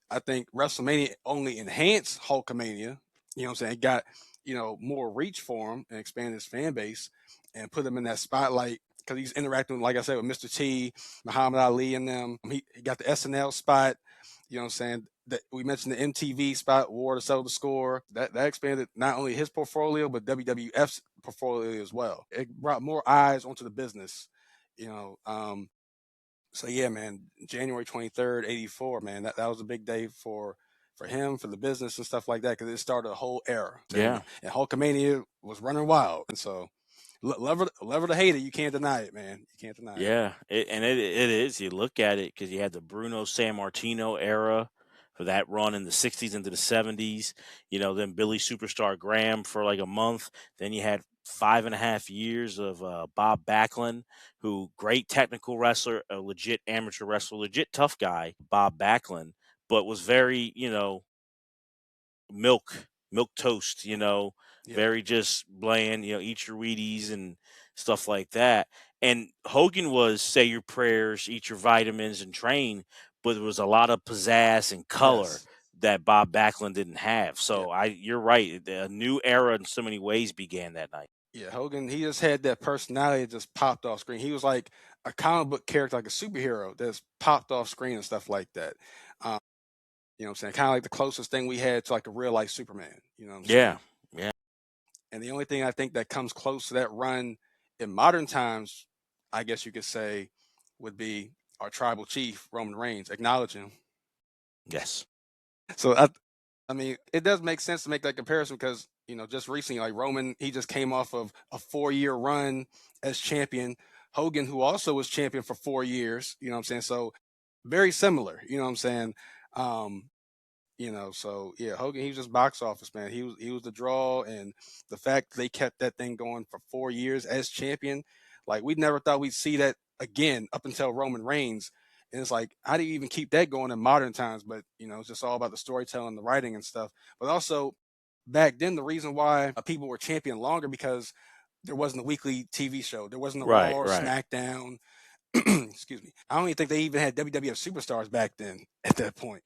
I think WrestleMania only enhanced HulkaMania. You know what I'm saying? It got, more reach for him and expanded his fan base and put him in that spotlight because he's interacting, like I said, with Mr. T, Muhammad Ali, and them. He got the SNL spot. You know what I'm saying? That we mentioned the MTV spot, War to Settle the Score. That expanded not only his portfolio but WWF's portfolio as well. It brought more eyes onto the business. You know, so yeah, man, January 23rd, '84, man, that was a big day for him, for the business and stuff like that, because it started a whole era. Yeah. And Hulkamania was running wild, and so love her to hate it, you can't deny it, man. You can't deny it. Yeah, it is. You look at it because you had the Bruno San Martino era for that run in the '60s into the '70s. Then Billy Superstar Graham for like a month. Then you had 5.5 years of Bob Backlund, who great technical wrestler, a legit amateur wrestler, legit tough guy, Bob Backlund, but was very milk toast, Yeah, very just bland, eat your Wheaties and stuff like that. And Hogan was say your prayers, eat your vitamins, and train, but there was a lot of pizzazz and color yes, that Bob Backlund didn't have. yeah, So you're right. A new era in so many ways began that night. yeah. Hogan, he just had that personality that just popped off screen. He was like a comic book character, like a superhero that's popped off screen and stuff like that. Um, you know what I'm saying? Kind of like the closest thing we had to like a real life Superman. You know what I'm saying? Yeah, yeah, And the only thing I think that comes close to that run in modern times, I guess you could say, would be our tribal chief, Roman Reigns, acknowledging. yes, So I mean, it does make sense to make that comparison because, just recently, like Roman, he just came off of a 4-year run as champion. Hogan, who also was champion for 4 years, you know what I'm saying? So very similar, you know what I'm saying? Um, so yeah, Hogan, he was just box office, man. He was the draw, and the fact they kept that thing going for 4 years as champion, like we never thought we'd see that again up until Roman Reigns. And it's like, how do you even keep that going in modern times? But it's just all about the storytelling, the writing and stuff. But also back then, the reason why people were champion longer because there wasn't a weekly TV show, there wasn't a Raw right, or right. SmackDown. Excuse me. I don't even think they even had WWF superstars back then at that point.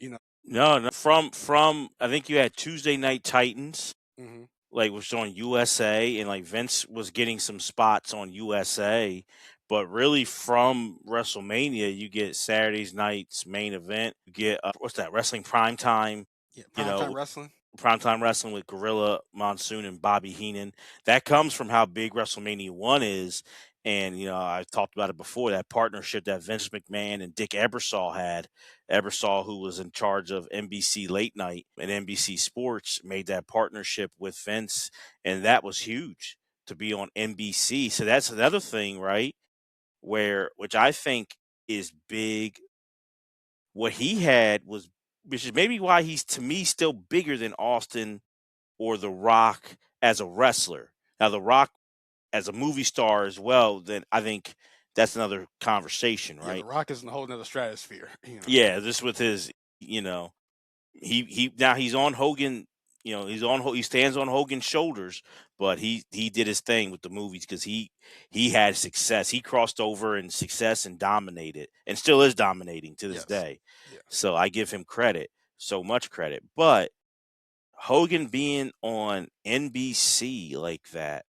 No, no. From I think you had Tuesday Night Titans, Hmm. like was on USA, and like Vince was getting some spots on USA, but really from WrestleMania you get Saturday's night's main event. You get what's that, Wrestling Prime Time, Yeah, you primetime know, wrestling. Primetime Wrestling with Gorilla Monsoon and Bobby Heenan. That comes from how big WrestleMania 1 is. And, I talked about it before, that partnership that Vince McMahon and Dick Ebersol had. Ebersol, who was in charge of NBC Late Night and NBC Sports, made that partnership with Vince. And that was huge to be on NBC. So that's another thing, right? Which I think is big. What he had was, which is maybe why he's to me still bigger than Austin or The Rock as a wrestler. Now, The Rock as a movie star as well, then I think that's another conversation, Yeah, The right? Rock is in a whole nother stratosphere. Yeah, this with his, he now he's on Hogan, he stands on Hogan's shoulders, but he did his thing with the movies because he had success. He crossed over in success and dominated, and still is dominating to this Yes. day. Yeah. So I give him credit, so much credit. But Hogan being on NBC like that,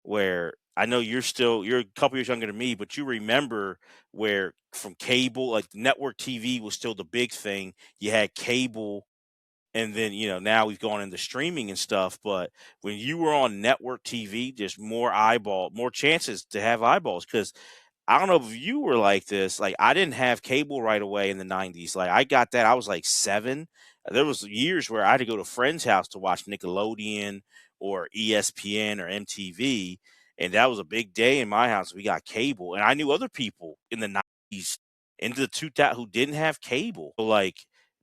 where I know you're a couple years younger than me, but you remember where from cable, like network TV was still the big thing. You had cable, and then now we've gone into streaming and stuff. But when you were on network TV, there's more chances to have eyeballs because I don't know if you were like this. Like I didn't have cable right away in the '90s. Like I got that, I was like 7. There was years where I had to go to a friend's house to watch Nickelodeon or ESPN or MTV, and that was a big day in my house. We got cable, and I knew other people in the '90s into the 2000 who didn't have cable. So like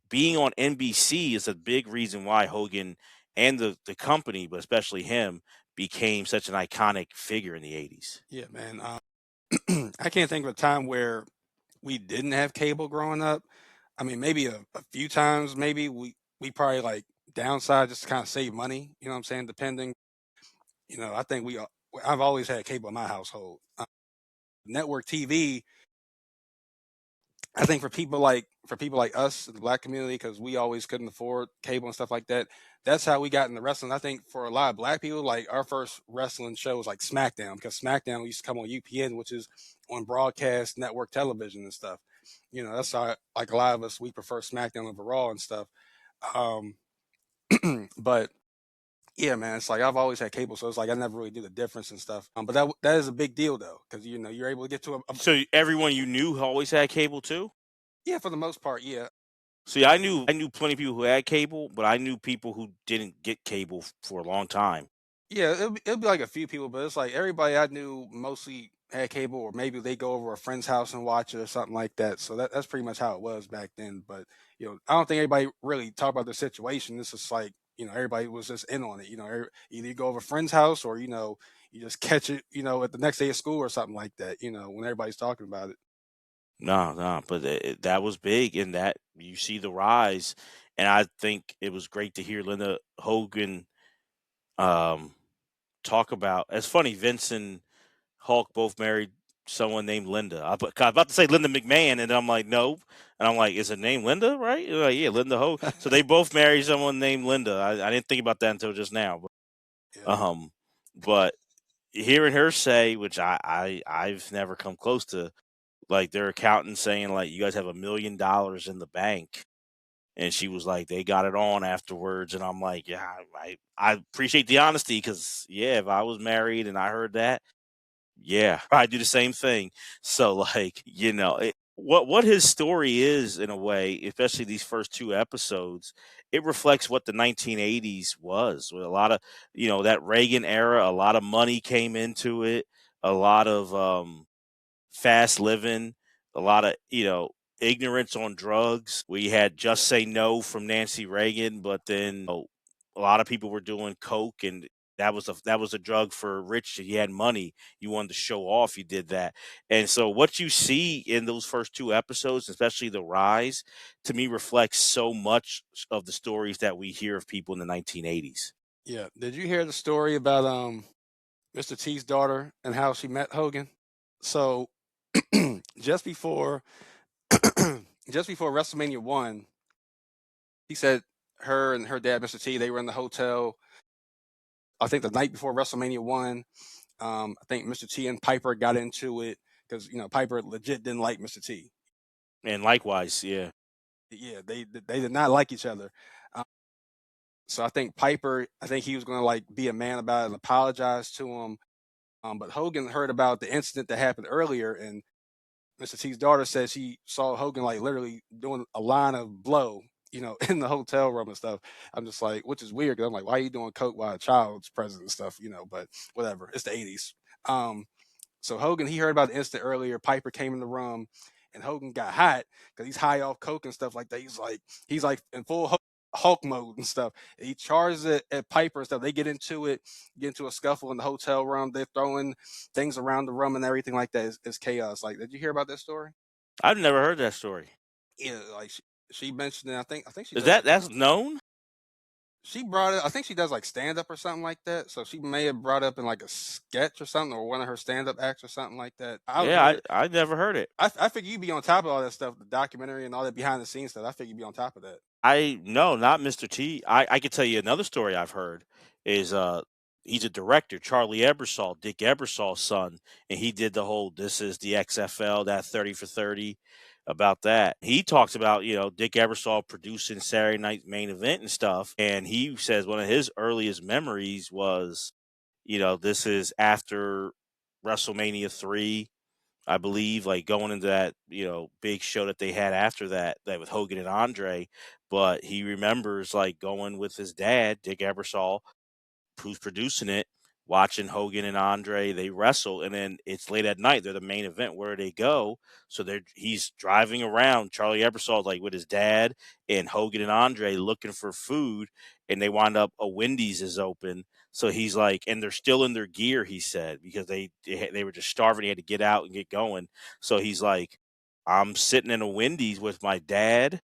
being on NBC is a big reason why Hogan and the company, but especially him, became such an iconic figure in the '80s. Yeah, man. I can't think of a time where we didn't have cable growing up. I mean, maybe a few times, maybe we probably like downside just to kind of save money. You know what I'm saying? Depending. I think I've always had cable in my household. Network TV, I think for people like us in the black community, because we always couldn't afford cable and stuff like that. That's how we got into wrestling. I think for a lot of black people, like our first wrestling show was like SmackDown, because SmackDown used to come on UPN, which is on broadcast network television and stuff. That's how like a lot of us we prefer SmackDown over Raw and stuff. Um, but yeah, man, it's like I've always had cable, so it's like I never really knew the difference and stuff. But that is a big deal though, because you're able to get to So everyone you knew always had cable too? yeah, for the most part, yeah. See, I knew plenty of people who had cable, but I knew people who didn't get cable for a long time. Yeah, it'll be like a few people, but it's like everybody I knew mostly had cable, or maybe they go over a friend's house and watch it or something like that. So that's pretty much how it was back then. But I don't think anybody really talked about their situation. This is like everybody was just in on it. Either you go over a friend's house, or you just catch it at the next day of school or something like that. When everybody's talking about it. No, no, but that was big, and that you see the rise, and I think it was great to hear Linda Hogan um, talk about. It's funny, Vince and Hulk both married someone named Linda. I was about to say Linda McMahon, and I'm like, nope. And I'm like, is her name Linda, right? They're like, yeah, Linda Hogan. So they both married someone named Linda. I didn't think about that until just now. Yeah, But hearing her say, which I've never come close to, like their accountant saying like you guys have $1 million in the bank, and she was like they got it on afterwards, and I'm like yeah, I appreciate the honesty, because yeah, if I was married and I heard that, yeah, I do the same thing. So like what his story is in a way, especially these first two episodes, it reflects what the 1980s was with a lot of that Reagan era. A lot of money came into it, a lot of fast living, a lot of ignorance on drugs. We had Just Say No from Nancy Reagan, but then a lot of people were doing coke, and that was a drug for rich. If you had money, you wanted to show off, you did that. And so what you see in those first two episodes, especially the rise, to me reflects so much of the stories that we hear of people in the 1980s. yeah. Did you hear the story about Mr. T's daughter and how she met Hogan? So just before just before WrestleMania 1, he said her and her dad, Mr. T, they were in the hotel. I think the night before WrestleMania 1. I think Mr. T and Piper got into it because Piper legit didn't like Mr. T. And likewise, yeah. Yeah, they did not like each other. Um, so I think he was going to like be a man about it and apologize to him. But Hogan heard about the incident that happened earlier, and Mr. T's daughter said she saw Hogan like literally doing a line of blow, in the hotel room and stuff. I'm just like, which is weird because I'm like, why are you doing coke while a child's present and stuff, But whatever, it's the '80s. Um, so Hogan, he heard about the incident earlier. Piper came in the room, and Hogan got hot because he's high off coke and stuff like that. He's like in full Hulk mode and stuff. And he charges it at Piper and stuff. They get into it, get into a scuffle in the hotel room. They're throwing things around the room and everything like that. It's chaos. Like, did you hear about that story? I've never heard that story. Yeah, like she mentioned it. I think she Is does like that's known? she brought it. I think she does like stand up or something like that. So she may have brought up in like a sketch or something, or one of her stand up acts or something like that. I was Yeah, wondering. I never heard it. I figure you'd be on top of all that stuff, the documentary and all that behind the scenes stuff. I figure you'd be on top of that. I no, not Mr. T. I could tell you another story I've heard is he's a director, Charlie Ebersol, Dick Ebersol's son, and he did the whole "This is the XFL," that 30 for 30 about that. He talks about, Dick Ebersol producing Saturday Night Main Event and stuff, and he says one of his earliest memories was, this is after WrestleMania 3, I believe, like going into that, big show that they had after that with Hogan and Andre. But he remembers like going with his dad, Dick Ebersol, who's producing it, watching Hogan and Andre, they wrestle, and then it's late at night. They're the main event. Where do they go? So he's driving around. Charlie Ebersol like with his dad and Hogan and Andre looking for food, and they wind up a Wendy's is open. So he's like, and they're still in their gear. He said because they were just starving. He had to get out and get going. So he's like, I'm sitting in a Wendy's with my dad.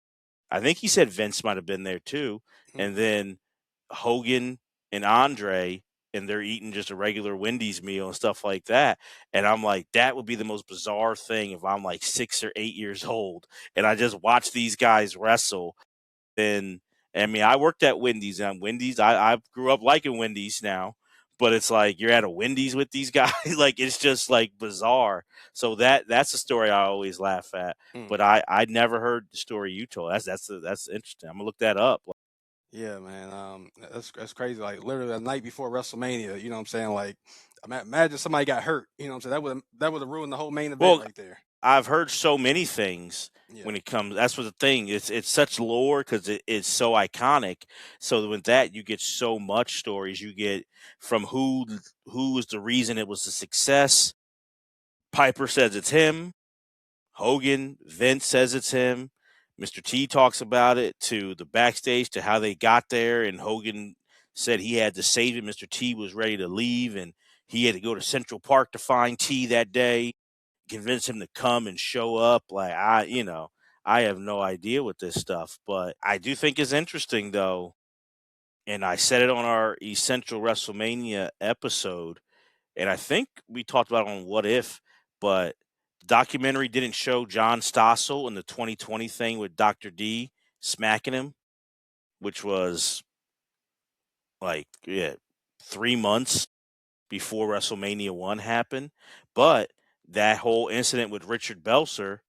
I think he said Vince might have been there too, Mhm. and then Hogan and Andre. and they're eating just a regular Wendy's meal and stuff like that. And I'm like, that would be the most bizarre thing if I'm like 6 or 8 years old and I just watch these guys wrestle. And I mean, I worked at Wendy's, and Wendy's, I grew up liking Wendy's now, but it's like you're at a Wendy's with these guys, like it's just like bizarre. So that's a story I always laugh at. Mm. But I never heard the story you told. That's interesting. I'm gonna look that up. Yeah, man. That's crazy. Like literally the night before WrestleMania, you know what I'm saying? Like, imagine somebody got hurt. You know what I'm saying? That would have ruined the whole main event Well, right there. I've heard so many things Yeah. when it comes. That's what the thing. It's such lore because it's so iconic. So with that, you get so much stories. You get from who was the reason it was a success. Piper says it's him. Hogan, Vince says it's him. Mr. T talks about it to the backstage to how they got there, and Hogan said he had to save it. Mr. T was ready to leave, and he had to go to Central Park to find T that day, convince him to come and show up. Like I have no idea with this stuff, but I do think it's interesting though. And I said it on our Essential WrestleMania episode, and I think we talked about it on What If, but the documentary didn't show John Stossel in the 2020 thing with Dr. D smacking him, which was like 3 months before WrestleMania 1 happened. But that whole incident with Richard Belzer,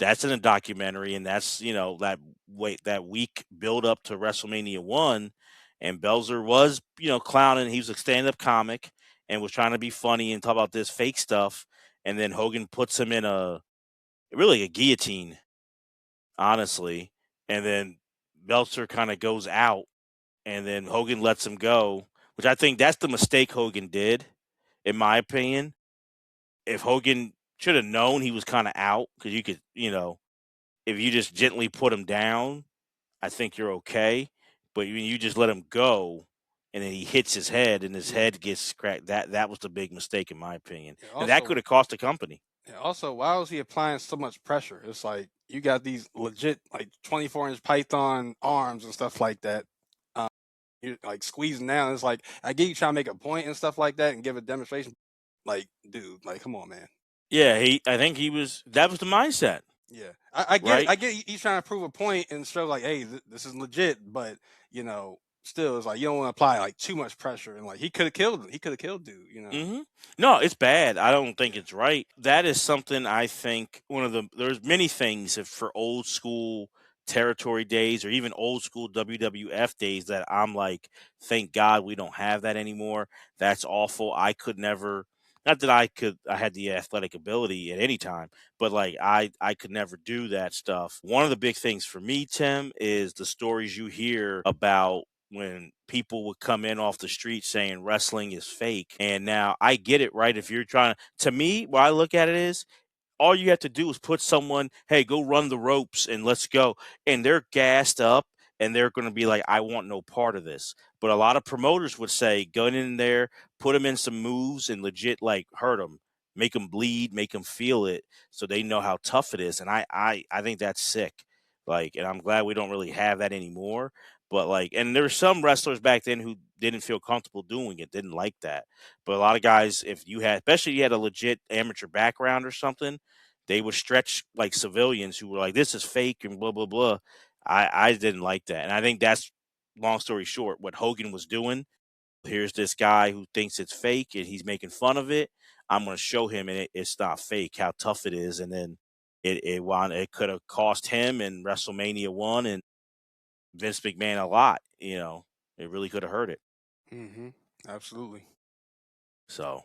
that's in a documentary, and that's that week build up to WrestleMania 1, and Belzer was clowning. He was a stand up comic and was trying to be funny and talk about this fake stuff, and then Hogan puts him in a guillotine, honestly, and then Belzer kind of goes out, and then Hogan lets him go, which I think that's the mistake Hogan did, in my opinion. If Hogan should have known he was kind of out, because you could, if you just gently put him down, I think you're okay. But when you just let him go, and then he hits his head, and his Yeah. head gets cracked, that was the big mistake, in my opinion, Yeah, and that could have cost the company. why was he applying so much pressure? It's like you got these legit like 24-inch Python arms and stuff like that. Um, you're like squeezing down. It's like I get you trying to make a point and stuff like that and give a demonstration. Like, dude, like, come on, man. Yeah, I think that was the mindset, Yeah, I get it. right? I get he's trying to prove a point and show like, hey, this is legit. But still, it's like you don't want to apply like too much pressure. And like he could have killed him. He could have killed dude. No, it's bad. I don't think Yeah. it's right. That is something I think there's many things for old school territory days or even old school WWF days that I'm like, thank God we don't have that anymore. That's awful. I could never, not that I had the athletic ability at any time, but like I could never do that stuff. One of the big things for me, Tim, is the stories you hear about when people would come in off the street saying wrestling is fake. And now I get it, right? If you're trying to me, what I look at it is all you have to do is put someone, hey, go run the ropes and let's go. And they're gassed up and they're going to be like, I want no part of this. But a lot of promoters would say, go in there, put them in some moves and legit like hurt them, make them bleed, make them feel it so they know how tough it is. And I think that's sick. Like, and I'm glad we don't really have that anymore. But like, and there were some wrestlers back then who didn't feel comfortable doing it, didn't like that. But a lot of guys, if you had, especially you had a legit amateur background or something, they would stretch like civilians who were like, "This is fake" and blah blah blah. I didn't like that, and I think that's long story short what Hogan was doing. Here's this guy who thinks it's fake and he's making fun of it. I'm going to show him, and it's not fake. How tough it is, and then it could have cost him in WrestleMania 1 and Vince McMahon a lot. It really could have hurt it. Mm-hmm. Absolutely. So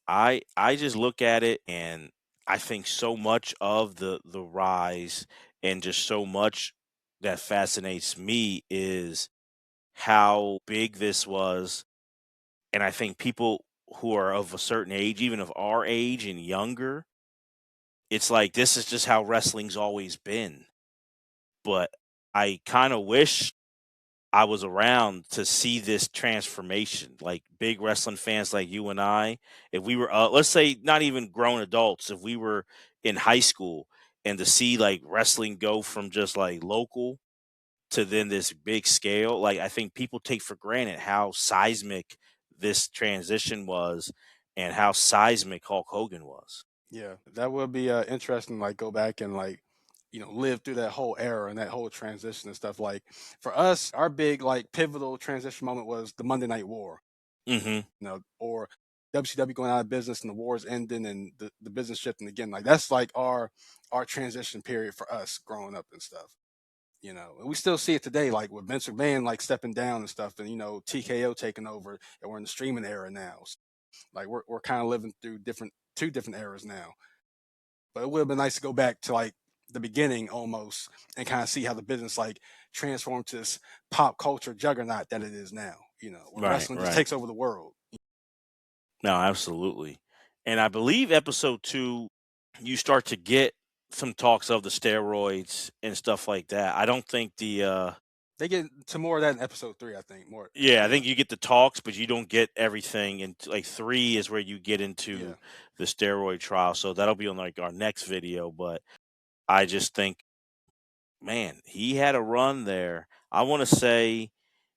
I just look at it and I think so much of the rise and just so much that fascinates me is how big this was. And I think people who are of a certain age, even of our age and younger, it's like this is just how wrestling's always been. But I kind of wish I was around to see this transformation. Like big wrestling fans like you and I, if we were, let's say, not even grown adults, if we were in high school and to see like wrestling go from just like local to then this big scale, like I think people take for granted how seismic this transition was and how seismic Hulk Hogan was. Yeah, that would be interesting. Like go back and like live through that whole era and that whole transition and stuff. Like for us, our big like pivotal transition moment was the Monday Night War. Hmm. Or WCW going out of business and the wars ending and the business shifting again. Like that's like our transition period for us growing up and stuff. And we still see it today, like with Vince McMahon like stepping down and stuff, and TKO taking over, and we're in the streaming era now. So, like we're kind of living through two different eras now. But it would have been nice to go back to like the beginning almost and kind of see how the business like transformed to this pop culture juggernaut that it is now. Where Right, wrestling just right. takes over the world. No, absolutely. And I believe episode 2, you start to get some talks of the steroids and stuff like that. I don't think They get to more of that in episode 3, I think. More, yeah, I yeah, think you get the talks, but you don't get everything. And like 3 is where you get yeah. into the steroid trial. So that'll be on like our next video. But I just think, man, he had a run there. I want to say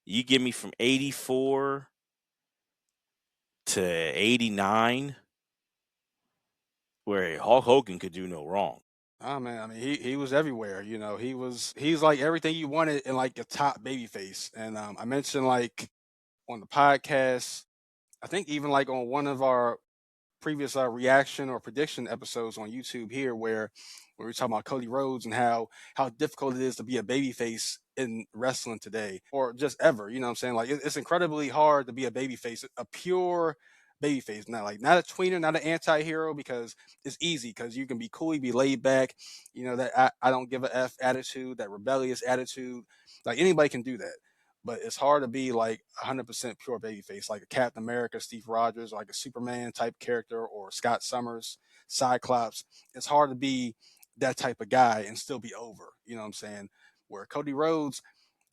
you give me from 84 to 89 where Hulk Hogan could do no wrong. Oh man, I mean he was everywhere. He's like everything you wanted in like a top baby face. And I mentioned like on the podcast, I think even like on one of our previous reaction or prediction episodes on YouTube here where we're talking about Cody Rhodes and how difficult it is to be a babyface in wrestling today or just ever. You know what I'm saying? Like it's incredibly hard to be a babyface, a pure babyface, not a tweener, not an anti-hero because it's easy because you can be cool, you be laid back, that I don't give a F attitude, that rebellious attitude. Like anybody can do that. But it's hard to be like 100% pure babyface, like a Captain America, Steve Rogers, like a Superman type character, or Scott Summers, Cyclops. It's hard to be that type of guy and still be over. You know what I'm saying? Where Cody Rhodes,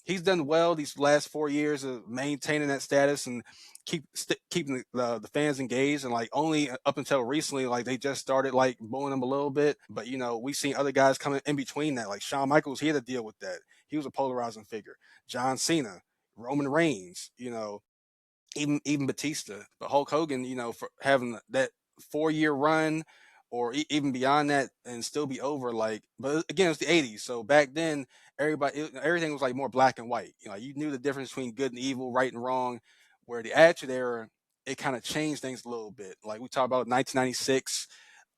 he's done well these last 4 years of maintaining that status and keeping the fans engaged. And like only up until recently, like they just started like booing him a little bit. But we've seen other guys coming in between that, like Shawn Michaels. He had to deal with that. He was a polarizing figure. John Cena, Roman Reigns, even Batista. But Hulk Hogan, for having that 4 year run or even beyond that and still be over, like, but again, it's the 80s. So back then, everything was like more black and white. You knew the difference between good and evil, right and wrong. Where the Attitude Era, it kind of changed things a little bit. Like we talked about 1996,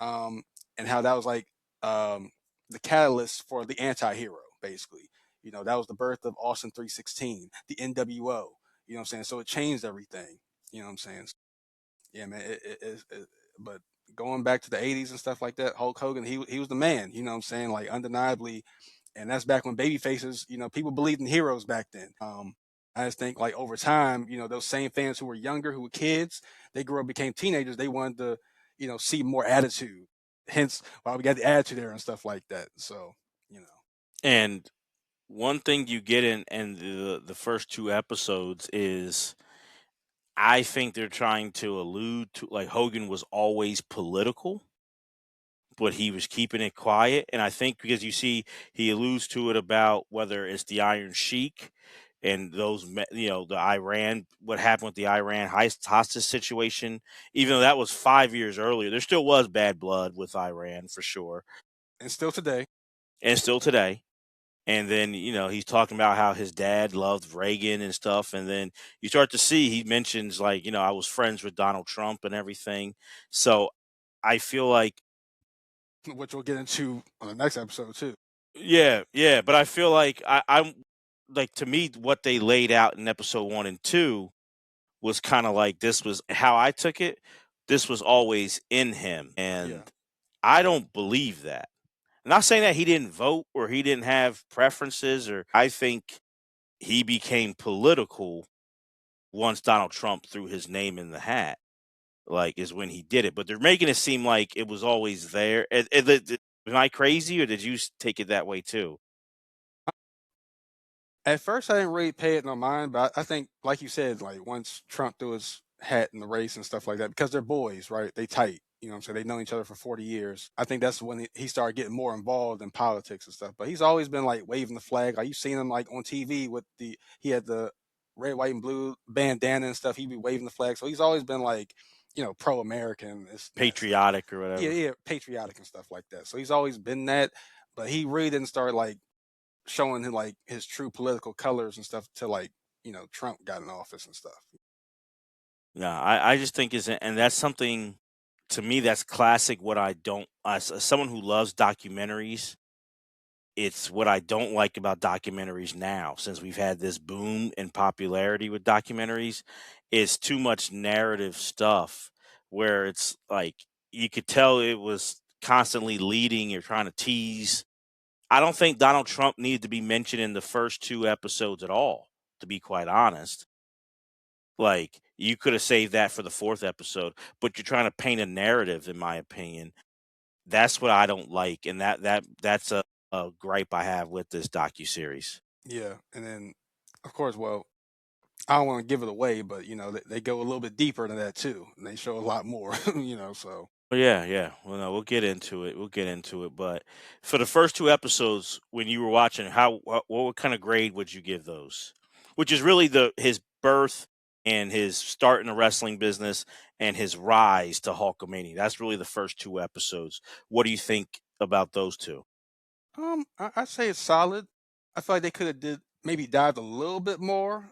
and how that was like the catalyst for the anti hero, basically. That was the birth of Austin 316, the NWO. You know what I'm saying? So it changed everything. You know what I'm saying? Yeah, man. But going back to the 80s and stuff like that, Hulk Hogan, he was the man. You know what I'm saying? Like undeniably, and that's back when baby faces, people believed in heroes back then. I just think like over time, those same fans who were younger, who were kids, they grew up, became teenagers. They wanted to, see more attitude. Hence, why we got the Attitude Era and stuff like that. So, you know. And one thing you get in the first 2 episodes is I think they're trying to allude to like Hogan was always political, but he was keeping it quiet. And I think because you see, he alludes to it about whether it's the Iron Sheik and the Iran, what happened with the Iran hostage situation, even though that was 5 years earlier, there still was bad blood with Iran for sure. And still today. And still today. And then, he's talking about how his dad loved Reagan and stuff. And then you start to see, he mentions like, I was friends with Donald Trump and everything. So I feel like, Which we'll get into on the next episode too. yeah, yeah. But I feel like I'm like, to me, what they laid out in episode 1 and 2 was kind of like, this was how I took it. This was always in him. Yeah. And I don't believe that. I'm not saying that he didn't vote or he didn't have preferences, or I think he became political once Donald Trump threw his name in the hat, like, is when he did it. But they're making it seem like it was always there. Am I crazy, or did you take it that way too? At first, I didn't really pay it no mind, but I think, like you said, like once Trump threw his hat in the race and stuff like that, because they're boys, right? They tight, so they know each other for 40 years. I think that's when he started getting more involved in politics and stuff. But he's always been like waving the flag. Like you've seen him like on TV with he had the red, white, and blue bandana and stuff. He'd be waving the flag. So he's always been like, pro-American. And that stuff. Patriotic or Yeah, whatever. yeah, patriotic and stuff like that. So he's always been that, but he really didn't start like showing him like his true political colors and stuff till like Trump got in office and stuff. Yeah, I just think is, and that's something to me that's classic. What I don't, as someone who loves documentaries, it's what I don't like about documentaries now, since we've had this boom in popularity with documentaries, is too much narrative stuff where it's like you could tell it was constantly leading or trying to tease. I don't think Donald Trump needed to be mentioned in the first two episodes at all, to be quite honest. Like, you could have saved that for the fourth episode, but you're trying to paint a narrative, in my opinion. That's what I don't like, and that's a gripe I have with this docuseries. Yeah, and then of course, well, I don't want to give it away, but they go a little bit deeper than that too, and they show a lot more. So Oh, yeah, yeah. Well, no, we'll get into it. We'll get into it. But for the first two episodes, when you were watching, what kind of grade would you give those? Which is really his birth and his start in the wrestling business and his rise to Hulkamania. That's really the first two episodes. What do you think about those two? I'd say it's solid. I feel like they could have did maybe dived a little bit more.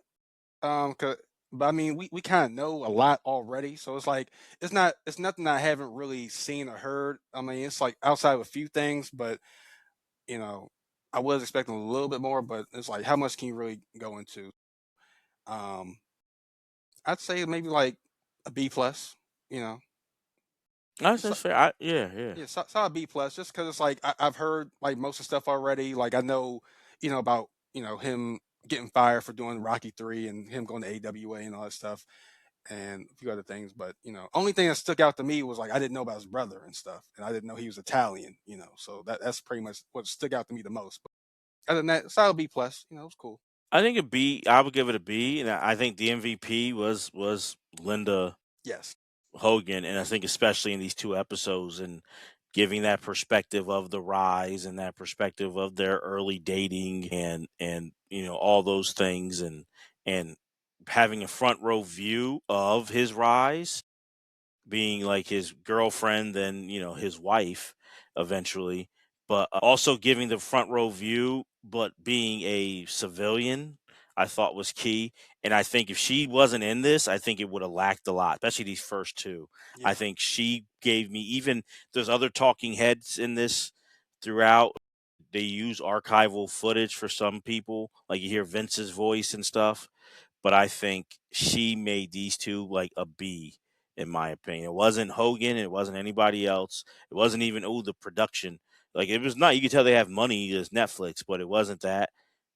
'Cause, but I mean, we kind of know a lot already, so it's like it's nothing I haven't really seen or heard. I mean, it's like outside of a few things, but you know, I was expecting a little bit more, but it's like how much can you really go into? Um, I'd say maybe like a B plus. You know, so, That's fair. Yeah, yeah. yeah, solid B plus. Just because it's like I've heard like most of the stuff already. Like I know, about him getting fired for doing Rocky 3 and him going to AWA and all that stuff and a few other things. But only thing that stuck out to me was like I didn't know about his brother and stuff, and I didn't know he was Italian. So that's pretty much what stuck out to me the most. But other than that, solid B plus. It was cool. I think a B. I would give it a B, and I think the MVP was Linda Yes. Hogan, and I think especially in these two episodes and giving that perspective of the rise and that perspective of their early dating and all those things and having a front row view of his rise, being like his girlfriend, then his wife eventually, but also giving the front row view, but being a civilian, I thought was key. And I think if she wasn't in this, I think it would have lacked a lot, especially these first two. I Yeah. think she gave me, even there's other talking heads in this throughout. They use archival footage for some people, like you hear Vince's voice and stuff, but I think she made these two like a B, in my opinion. It wasn't Hogan, it wasn't anybody else. It wasn't even the production. Like, it was not. You could tell they have money as Netflix, but it wasn't that.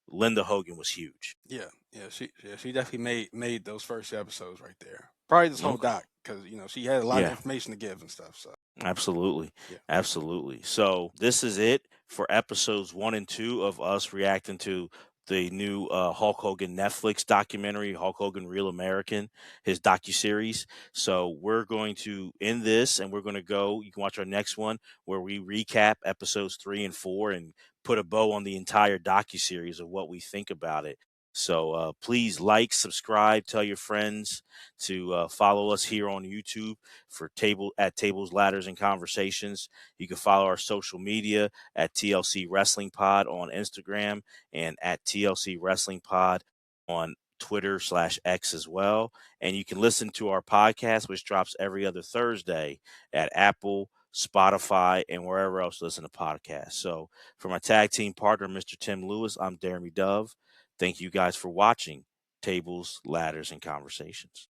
Linda Hogan was huge. Yeah. She definitely made those first episodes right there. Probably this whole Okay. doc because she had a lot of Yeah. information to give and stuff. So Absolutely. yeah. Absolutely. So this is it for episodes 1 and 2 of us reacting to the new Hulk Hogan Netflix documentary, Hulk Hogan Real American, his docuseries. So we're going to end this and we're going to go. You can watch our next one where we recap episodes 3 and 4 and put a bow on the entire docuseries of what we think about it. So please like, subscribe, tell your friends to follow us here on YouTube for tables, ladders, and conversations. You can follow our social media at TLC Wrestling Pod on Instagram and at TLC Wrestling Pod on Twitter/X as well. And you can listen to our podcast, which drops every other Thursday at Apple, Spotify, and wherever else you listen to podcasts. So for my tag team partner, Mr. Tim Lewis, I'm Deremy Dove. Thank you guys for watching Tables, Ladders, and Conversations.